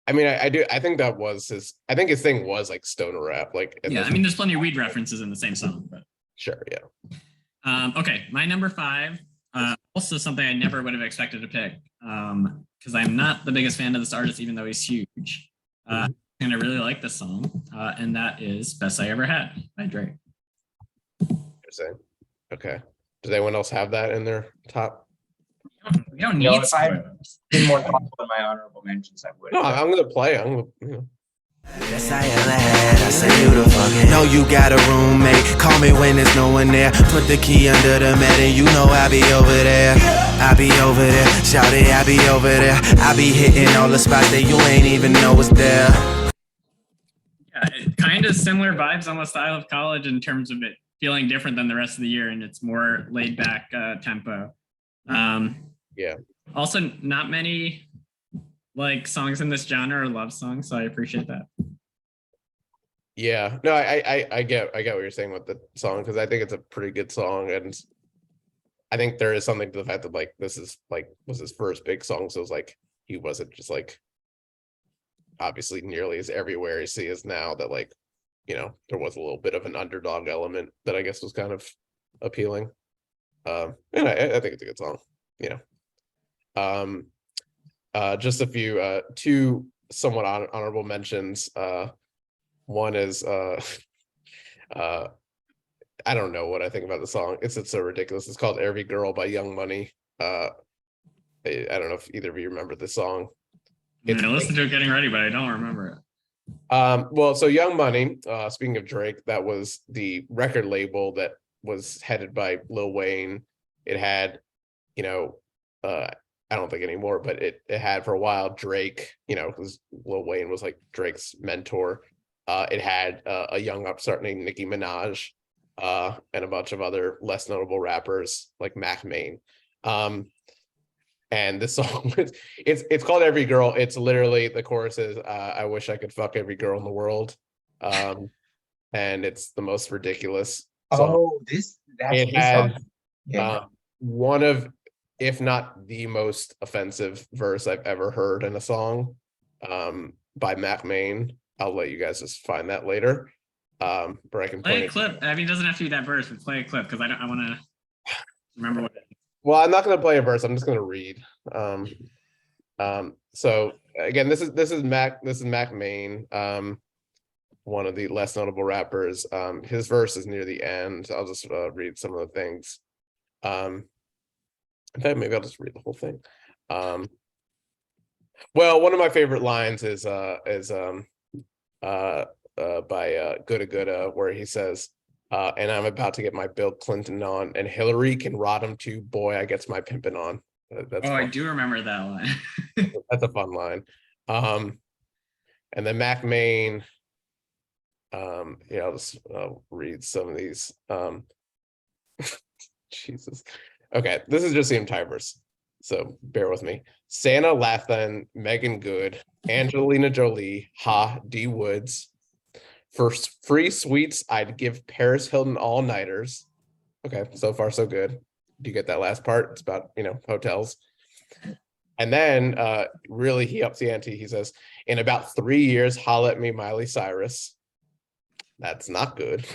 I mean, I do. I think that was his. I think his thing was like stoner rap. Like I mean, there's plenty of weed references in the same song, but. Sure, yeah. Okay, my number 5, also something I never would have expected to pick, because I'm not the biggest fan of this artist, even though he's huge. And I really like this song, and that is Best I Ever Had by Drake. Interesting. Okay. Does anyone else have that in their top? We don't need if I had been more thoughtful in my honorable mentions, I would. No, I'm going to play. Yes, I ever had. I say you the fucking. Know you got a roommate. Call me when there's no one there. Put the key under the mat and you know I be over there. I be over there. Shout it, I be over there. I be hitting all the spots that you ain't even know was there. Yeah, kind of similar vibes on the style of college in terms of it feeling different than the rest of the year, and it's more laid back tempo. Yeah. Also, not many like songs in this genre are love songs, so I appreciate that. Yeah, no, I get what you're saying with the song, because I think it's a pretty good song, and I think there is something to the fact that like this is like was his first big song, so it's like he wasn't just like obviously nearly as everywhere as he is now, that like, you know, there was a little bit of an underdog element that I guess was kind of appealing. And I think it's a good song, you know. Just a few two somewhat honorable mentions. One is I don't know what I think about the song. It's so ridiculous. It's called Every Girl by Young Money. I don't know if either of you remember the song. I listened to it getting ready, but I don't remember it. Well, so Young Money, speaking of Drake, that was the record label that was headed by Lil Wayne. It had, you know, I don't think anymore, but it had for a while Drake, you know, because Lil Wayne was like Drake's mentor. It had a young upstart named Nicki Minaj, and a bunch of other less notable rappers like Mac Main. And this song, it's called Every Girl. It's literally, the chorus is, I wish I could fuck every girl in the world. And it's the most ridiculous song. Oh, that's It this song. has Yeah. one of, if not the most offensive verse I've ever heard in a song, by Mac Main. I'll let you guys just find that later. But I can Play play a clip. I mean, it doesn't have to be that verse, but play a clip because I want to remember what. Well, I'm not going to play a verse. I'm just going to read. So again, this is Mac Main, one of the less notable rappers. His verse is near the end. I'll just read some of the things. In fact, maybe I'll just read the whole thing. Well, one of my favorite lines is by Gooda Gooda, where he says, and I'm about to get my Bill Clinton on, and Hillary can rot him too. Boy, I gets my pimping on. That's I fun. do remember that line. That's a fun line. And then Mac Main, yeah, I'll just read some of these. Jesus. Okay, this is just the entire verse, so bear with me. Santa Lathan, Megan Good, Angelina Jolie, Ha, D Woods. For free sweets, I'd give Paris Hilton all-nighters. Okay, so far so good. Do you get that last part? It's about, you know, hotels. And then really he ups the ante. He says, in about 3 years, holla at me, Miley Cyrus. That's not good.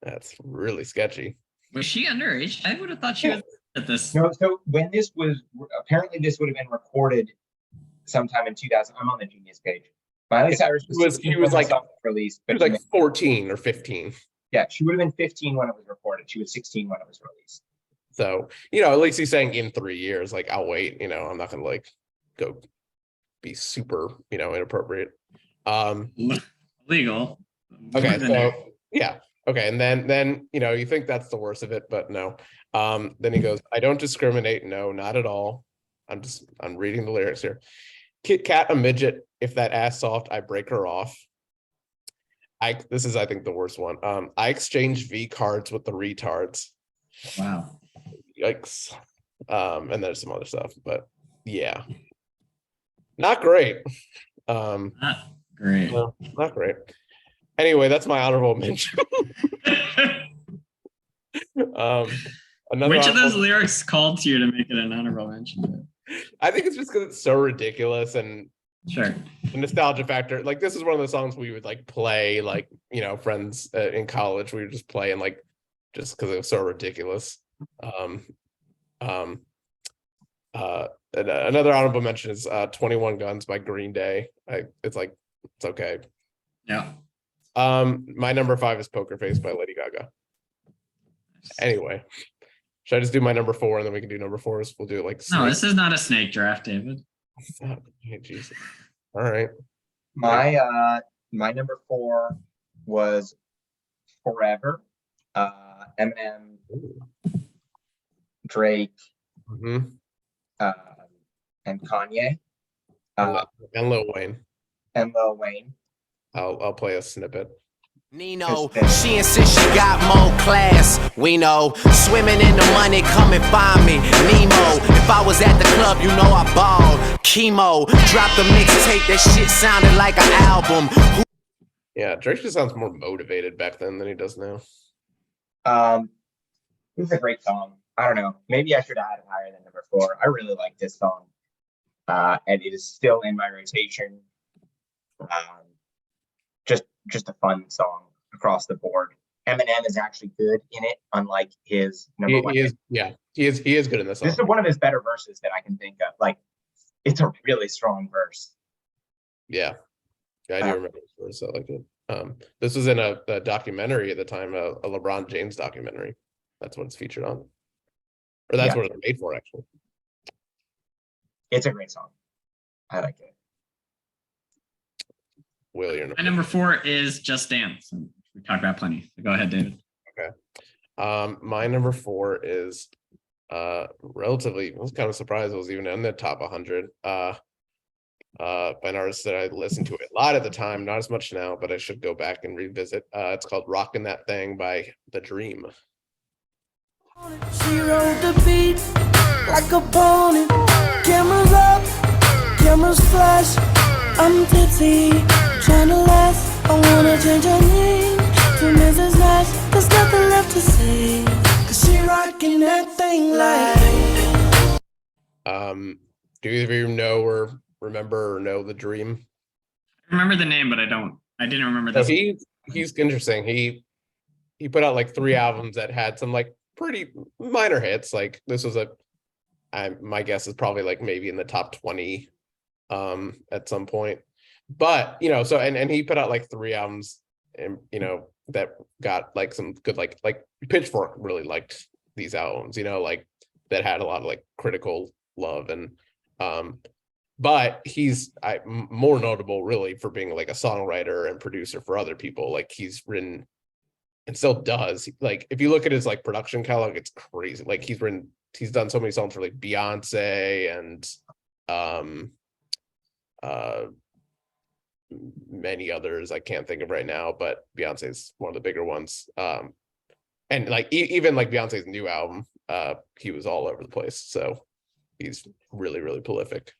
That's really sketchy. Was she underage? I would have thought she was at this. No, so when this was, apparently this would have been recorded sometime in 2000. I'm on the Genius page. Miley Cyrus He was like released, he but was like 14 or 15. yeah, she would have been 15 when it was recorded. She was 16 when it was released. So, you know, at least he's saying in 3 years, like, I'll wait, you know, I'm not gonna like go be super, you know, inappropriate. Legal. Okay, so yeah. Okay, and then you know, you think that's the worst of it, but no. Then he goes, I don't discriminate, no, not at all. I'm reading the lyrics here. Kit Kat a midget, if that ass soft, I break her off. This is, I think, the worst one. I exchange V cards with the retards. Wow. Yikes. And there's some other stuff, but yeah. Not great. Not great. No, not great. Anyway, that's my honorable mention. Which of those lyrics called to you to make it an honorable mention? I think it's just because it's so ridiculous, and sure, the nostalgia factor. Like, this is one of the songs we would like play, like, you know, friends in college, we would just play, and like, just because it was so ridiculous. Another honorable mention is 21 Guns by Green Day. It's okay. Yeah. My number 5 is Poker Face by Lady Gaga. Anyway, should I just do my number 4 and then we can do number 4s? We'll do it like no, this is not a snake draft, David. Oh, Jesus. All right. My number 4 was Forever. Eminem, Drake, and Kanye. And Lil Wayne. And Lil Wayne. I'll play a snippet. Nino, she insists she got more class. We know, swimming in the money, come and find me. Nemo, if I was at the club, you know I balled. Chemo, dropped a mixtape, that shit sounded like an album. Yeah, Drake just sounds more motivated back then than he does now. It's a great song. I don't know. Maybe I should have had it higher than number 4. I really like this song. And it is still in my rotation. Just a fun song across the board. Eminem is actually good in it, unlike his number 1. He is good in this song. This is one of his better verses that I can think of. Like, it's a really strong verse. Yeah, I do remember this verse. I liked it. This was in a documentary at the time, a LeBron James documentary. That's what it's featured on, or that's what it's made for, actually. It's a great song. I like it. Will, your My number 4 is Just Dance. We talked about plenty. So go ahead, David. Okay. My number 4 is relatively, I was kind of surprised it was even in the top 100. By an artist that I listened to a lot at the time, not as much now, but I should go back and revisit. It's called Rockin' That Thing by The Dream. She rode the beat like a pony. Cameras up, cameras flash. I'm tipsy, trying to last. I wanna change her name to Mrs. Nash. There's nothing left to say, 'cause she rockin' that thing like. Do either of you know or remember or know The Dream? I remember the name, but I didn't remember So this. he's interesting. He put out like 3 albums that had some like pretty minor hits. Like this was my guess is probably like maybe in the top 20 at some point. But so and he put out like 3 albums and that got like some good like Pitchfork really liked these albums, like that had a lot of like critical love. And but he's more notable really for being like a songwriter and producer for other people. Like he's written and still does, like if you look at his like production catalog, it's crazy. Like he's done so many songs for like Beyonce and many others I can't think of right now, but Beyonce's one of the bigger ones. And like even like Beyonce's new album, he was all over the place. So he's really, really prolific.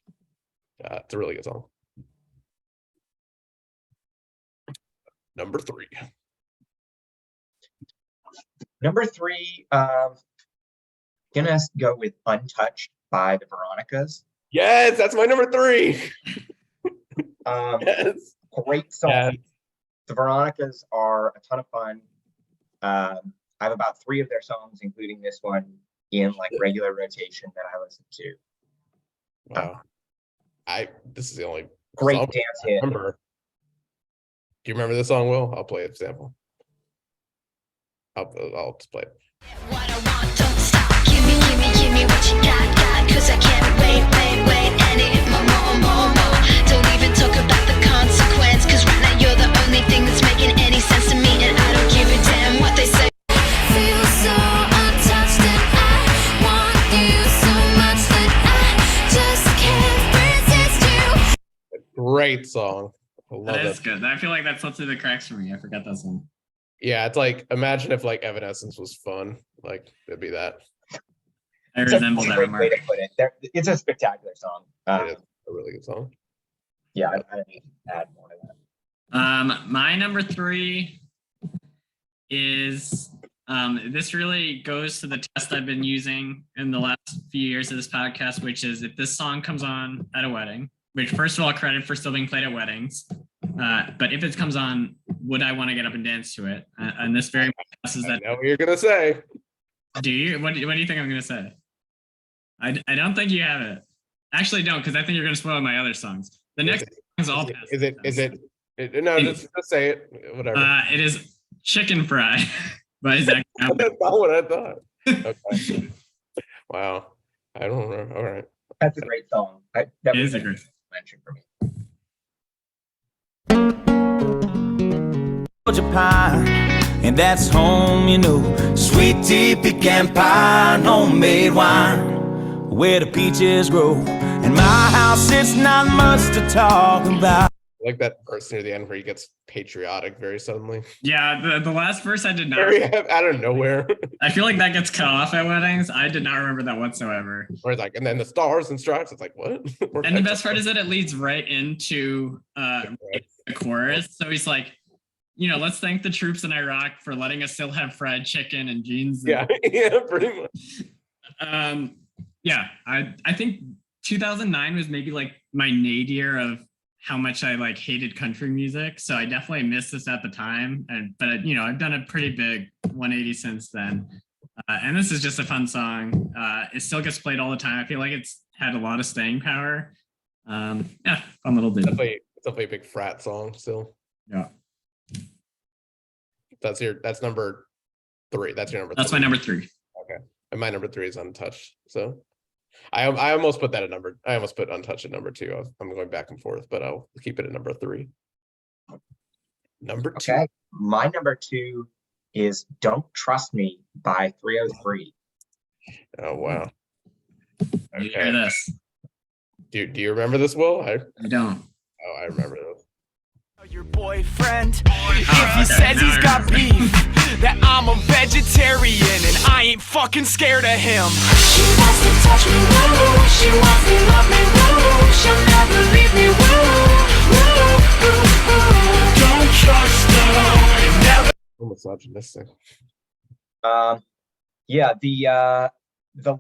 It's a really good song. Number 3. Number 3, gonna go with Untouched by the Veronicas. Yes, that's my number 3. Yes. Great song. Yes. The Veronicas are a ton of fun. I have about 3 of their songs, including this one, in like regular rotation that I listen to. Wow. This is the only great song dance hit. Remember. Do you remember this song, Will? I'll play it sample. I'll just play it. What I want, don't stop. Give me what you got, 'cause I can't wait, and more. Don't even talk about the consequence, 'cause right now you're the only thing that's making any sense to me, and I don't give a damn what they say. Feel so untouched, and I want you so much that I just can't resist you. Great song. I love That is it. good. I feel like that slipped through the cracks for me. I forgot that song. Yeah, it's like imagine if like Evanescence was fun. Like it'd be that. I resemble that Great remark. way to put it. It's a spectacular song. It is a really good song. Yeah, I don't need to add more to that. My number 3 is this really goes to the test I've been using in the last few years of this podcast, which is if this song comes on at a wedding, which first of all, credit for still being played at weddings. But if it comes on, would I want to get up and dance to it? And this very much is that. I know what you're gonna say. Do you? What do you think I'm gonna say? I don't think you have it. Actually, don't, because I think you're gonna spoil my other songs. The next song is all past. Is it? No, just say it. Whatever. It is Chicken Fry by Zach. That's not what I thought. Okay. Wow. I don't know. All right. That's a great song. That is a great mention for me. Pie, and that's home, sweet tea, pecan pie, and homemade wine, where the peaches grow. In my house, it's not much to talk about. Like that verse near the end where he gets patriotic very suddenly. Yeah, the last verse I did not. Very out of nowhere. I feel like that gets cut off at weddings. I did not remember that whatsoever. Or it's like, and then the stars and stripes. It's like, what? And the best part is that it leads right into the chorus. So he's like, let's thank the troops in Iraq for letting us still have fried chicken and jeans. Yeah, yeah, pretty much. Yeah, I think 2009 was maybe like my nadir of how much I like hated country music. So I definitely missed this at the time. But I've done a pretty big 180 since then. And this is just a fun song. It still gets played all the time. I feel like it's had a lot of staying power. Yeah, fun little dude. It's definitely a big frat song still. Yeah. That's number 3. That's your number 3. That's my number 3. Okay. And my number 3 is Untouched. So I almost put that at I almost put Untouched at number 2. I'm going back and forth, but I'll keep it at number 3. Number 2. Okay. My number 2 is Don't Trust Me by 303. Oh wow. Okay. You hear this? Do you remember this, Will? I don't. Oh, I remember this. Your boyfriend, if he says he's got beef, that I'm a vegetarian and I ain't fucking scared of him. She wants to touch me, woo. She wants to love me, woo. She'll never leave me, woo. Don't trust her, never. Misogynistic. Yeah, the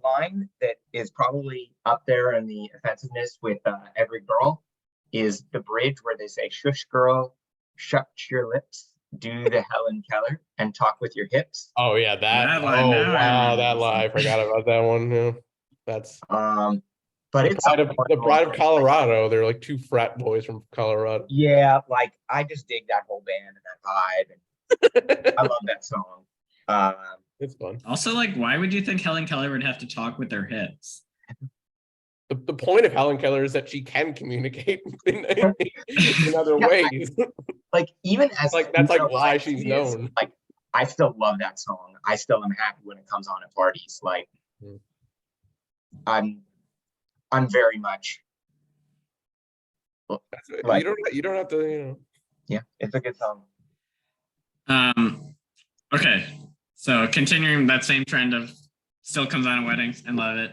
line that is probably up there in the offensiveness with Every Girl is the bridge where they say, "Shush, girl, shut your lips, do the Helen Keller, and talk with your hips." Oh yeah, that line. Oh wow, that line. I forgot about that one. Yeah. That's but it's the Pride of Colorado. They're like 2 frat boys from Colorado. Yeah, like I just dig that whole band and that vibe. And I love that song. It's fun. Also, like, why would you think Helen Keller would have to talk with their hips? The point of Helen Keller is that she can communicate in other ways. Like even as like that's like why she's known. Like I still love that song. I still am happy when it comes on at parties. Like I'm very much. Like, you don't have to. Yeah, it's a good song. Okay, so continuing that same trend of still comes on at weddings and love it.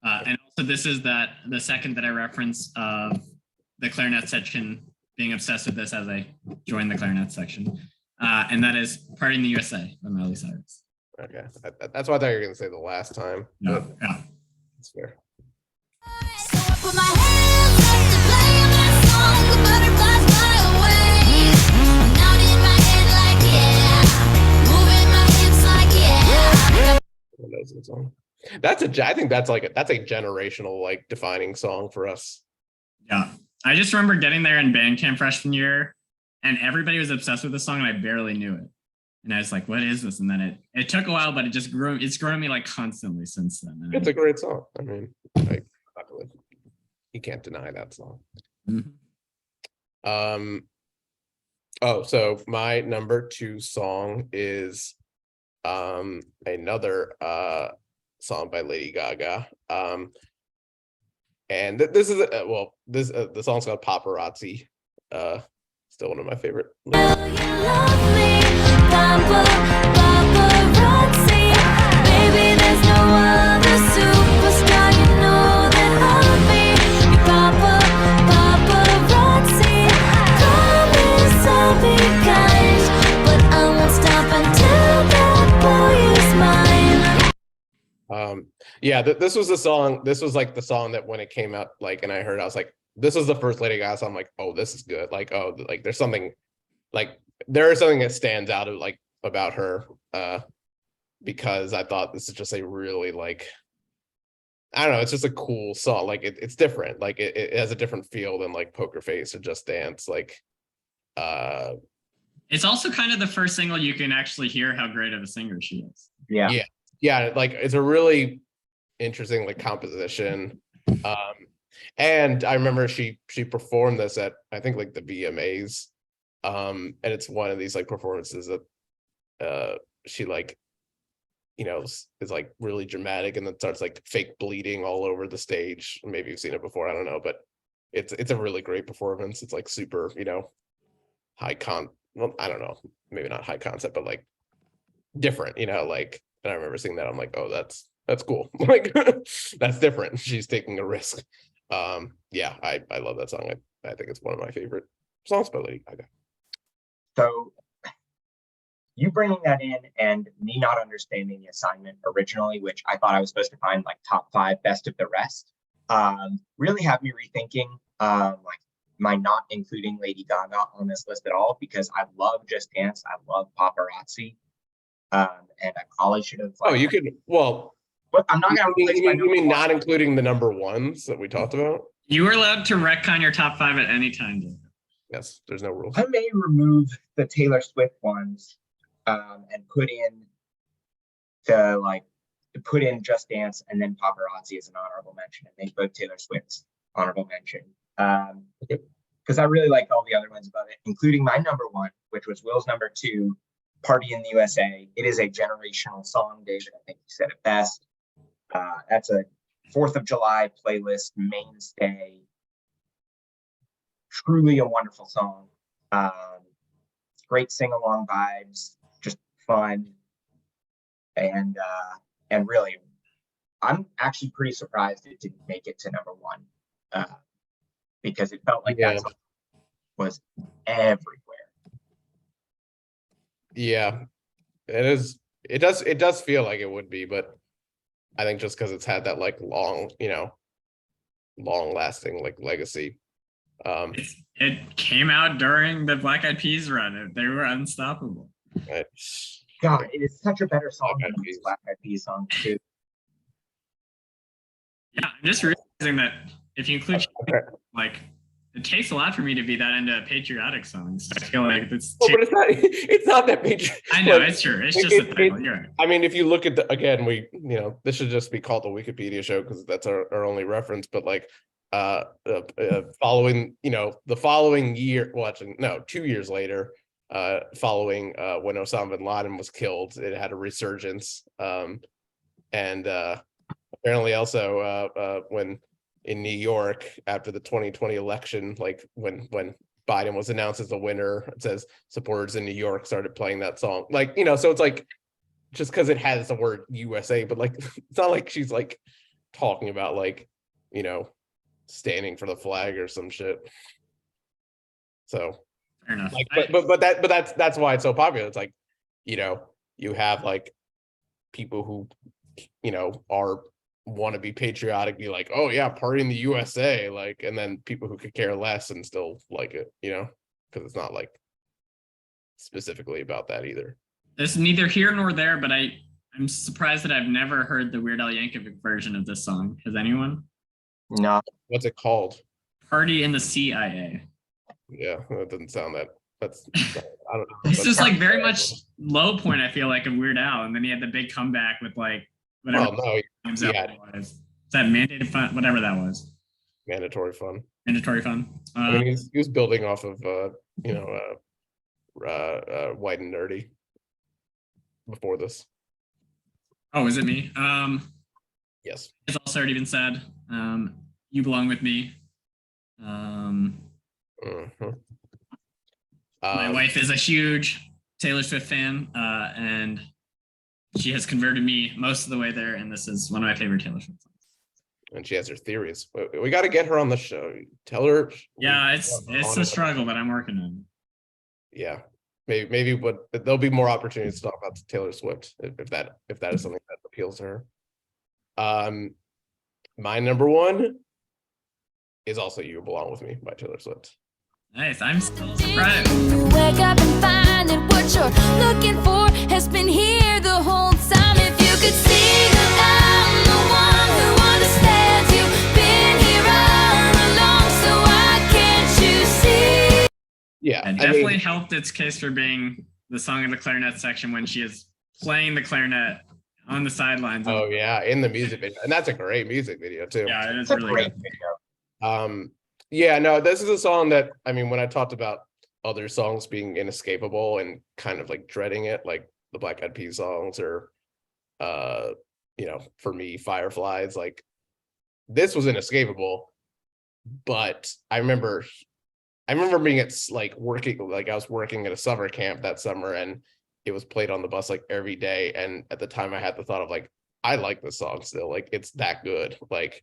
And also this is the second that I reference of the clarinet section being obsessed with this as I joined the clarinet section. And that is Party in the USA by Miley Cyrus. Okay, that's what I thought you were gonna say the last time. Yeah, yeah. That's fair. So I put my hands up to play my song, the butterflies fly away. Nodding my head like yeah, moving my hips like yeah. Who knows the song? I think that's a generational like defining song for us. Yeah, I just remember getting there in band camp freshman year, and everybody was obsessed with this song, and I barely knew it. And I was like, "What is this?" And then it took a while, but it just grew. It's grown on me like constantly since then. And it's a great song. I mean, like, you can't deny that song. Mm-hmm. Oh, so my number 2 song is another song by Lady Gaga. And this is the song's called Paparazzi. Still one of my favorite lyrics. Baby, there's no other superstar, you know that I'll be paparazzi. Promise I'll be kind, but I won't stop until that boy is mine. Yeah, this was the song. This was like the song that when it came out, like, and I heard, I was like, this is the first Lady Gaga song. I'm like, oh, this is good. Like, oh, like there's something, like there is something that stands out of like about her, because I thought this is just a really like, I don't know, it's just a cool song. Like it's different. Like it has a different feel than like Poker Face or Just Dance. Like, it's also kind of the first single you can actually hear how great of a singer she is. Yeah. Like it's a really interesting like composition. And I remember she performed this at, I think, like the VMAs. And it's one of these like performances that she like, you know, is like really dramatic and then starts like fake bleeding all over the stage. Maybe you've seen it before, I don't know, but it's a really great performance. It's like super, you know, well, I don't know, maybe not high concept, but like different, you know, like, and I remember seeing that, I'm like, oh, that's cool. Like that's different. She's taking a risk. Yeah, I love that song. I think it's one of my favorite songs by Lady Gaga. So you bringing that in and me not understanding the assignment originally, which I thought I was supposed to find like top 5 best of the rest, really have me rethinking like my not including Lady Gaga on this list at all, because I love Just Dance. I love Paparazzi. And I probably should have. Oh, you could, well, but I'm not gonna replace my you mean number not one. including the number ones that we talked about? You were allowed to retcon your top 5 at any time, Jacob. Yes, there's no rules. I may remove the Taylor Swift ones and put in Just Dance and then Paparazzi as an honorable mention, and make both Taylor Swift's honorable mention. Because I really like all the other ones above it, including my number 1, which was Will's number 2, Party in the USA. It is a generational song, David. I think you said it best. That's a 4th of July playlist mainstay. Truly a wonderful song. Great sing-along vibes, just fun. And really, I'm actually pretty surprised it didn't make it to number 1. Because it felt like that song was everywhere. Yeah, it is. It does feel like it would be, but I think just because it's had that like long, you know, long lasting like legacy. It came out during the Black Eyed Peas run. They were unstoppable. Right. God, it is such a better song than these Black Eyed Peas songs too. Yeah, I'm just realizing that if you include like, it takes a lot for me to be that into patriotic songs. I feel like it's. Well, but it's not that patriotic. I know it's true. It's just a title. You're right. I mean, if you look at again, this should just be called the Wikipedia show because that's our only reference. But like, following, the following year, 2 years later, following when Osama bin Laden was killed, it had a resurgence, and apparently also when. In New York after the 2020 election, like when Biden was announced as the winner, it says supporters in New York started playing that song. Like, so it's like just because it has the word USA, but like it's not like she's like talking about like, standing for the flag or some shit. So fair enough. Like, but that's why it's so popular. It's like, you have like people who, want to be patriotic, be like, oh yeah, party in the USA, like, and then people who could care less and still like it, because it's not like specifically about that either. It's neither here nor there, but I'm surprised that I've never heard the Weird Al Yankovic version of this song. Has anyone? No. What's it called? Party in the CIA. Yeah, that doesn't sound that. That's I don't know. It's just like very much low point, I feel like, of Weird Al, and then he had the big comeback with like whatever. Oh no, was. Is that mandated fun? Whatever that was. Mandatory fun. Mandatory fun. I mean, he was building off of White and Nerdy before this. Oh, is it me? Yes. It's also already been said. You Belong with Me. My wife is a huge Taylor Swift fan, and she has converted me most of the way there, and this is one of my favorite Taylor Swift songs. And she has her theories. We got to get her on the show. Tell her. Yeah, it's a struggle, but I'm working on it. Yeah, maybe, but there'll be more opportunities to talk about Taylor Swift if that is something that appeals to her. My number 1 is also "You Belong with Me" by Taylor Swift. Nice. I'm still surprised. Wake up and find that what you're looking for has been here the whole time. If you could see that I'm the one who understands you, been here all along, so why can't you see? Yeah, it definitely helped its case for being the song in the clarinet section when she is playing the clarinet on the sidelines. Oh yeah, in the music video, and that's a great music video too. Yeah, it is really great good. video. Yeah, no, this is a song that, I mean, when I talked about other songs being inescapable and kind of like dreading it, like the Black Eyed Peas songs or, for me, Fireflies, like this was inescapable. but I remember being at like working, like I was working at a summer camp that summer, and it was played on the bus like every day. And at the time I had the thought of like, I like this song still, like it's that good. Like,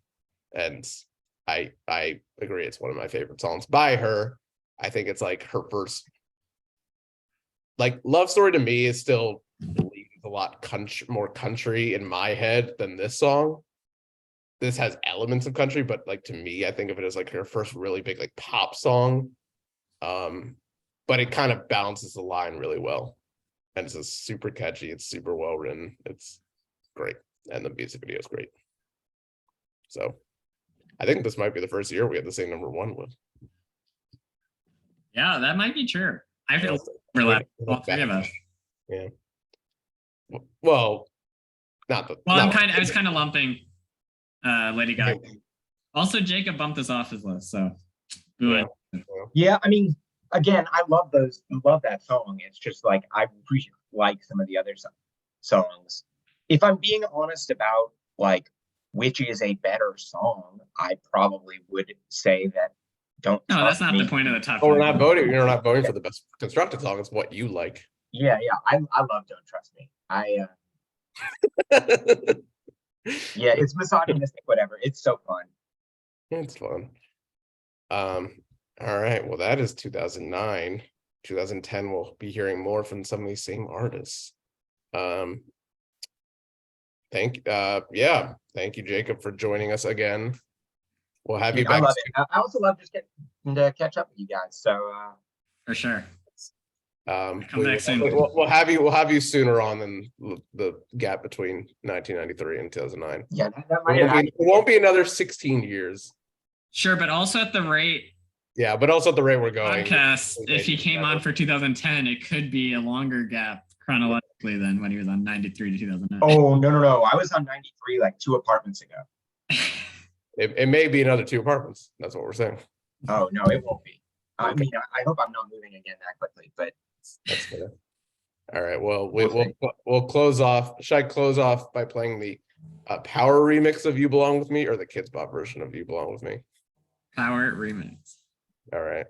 and I agree, it's one of my favorite songs by her. I think it's like her first, like, Love Story to me is still a lot more country in my head than this song. This has elements of country, but like to me, I think of it as like her first really big like pop song. But it kind of balances the line really well. And it's just super catchy, it's super well written, it's great, and the music video is great. So I think this might be the first year we had the same number one with. Yeah, that might be true. I feel overlap all three of us. Yeah. Well, not the. Well, I was kind of lumping Lady Gaga. Also, Jacob bumped us off his list, so. Yeah, I mean, again, I love that song. It's just like I really like some of the other songs. If I'm being honest about like which is a better song, I probably would say that Don't. No, that's not the point of the top. Oh, we're not voting. You're not voting for the best constructed song. It's what you like. Yeah, I love Don't Trust Me. Yeah, it's misogynistic, whatever. It's so fun. It's fun. All right. Well, that is 2009. 2010, we'll be hearing more from some of these same artists. Thank you, Jacob, for joining us again. We'll have you back. I love it. I also love just getting to catch up with you guys. So for sure. Come back soon. We'll have you sooner on than the gap between 1993 and 2009. Yeah, that might happen. It won't be another 16 years. Sure, but also at the rate. Yeah, but also at the rate we're going. Podcast, if he came on for 2010, it could be a longer gap chronologically than when he was on 93 to 2009. Oh, no. I was on 93 like 2 apartments ago. It may be another 2 apartments. That's what we're saying. Oh, no, it won't be. I mean, I hope I'm not moving again that quickly, but that's good. All right. Well, we'll close off. Should I close off by playing the Power remix of You Belong With Me or the Kids Bop version of You Belong With Me? Power remix. All right.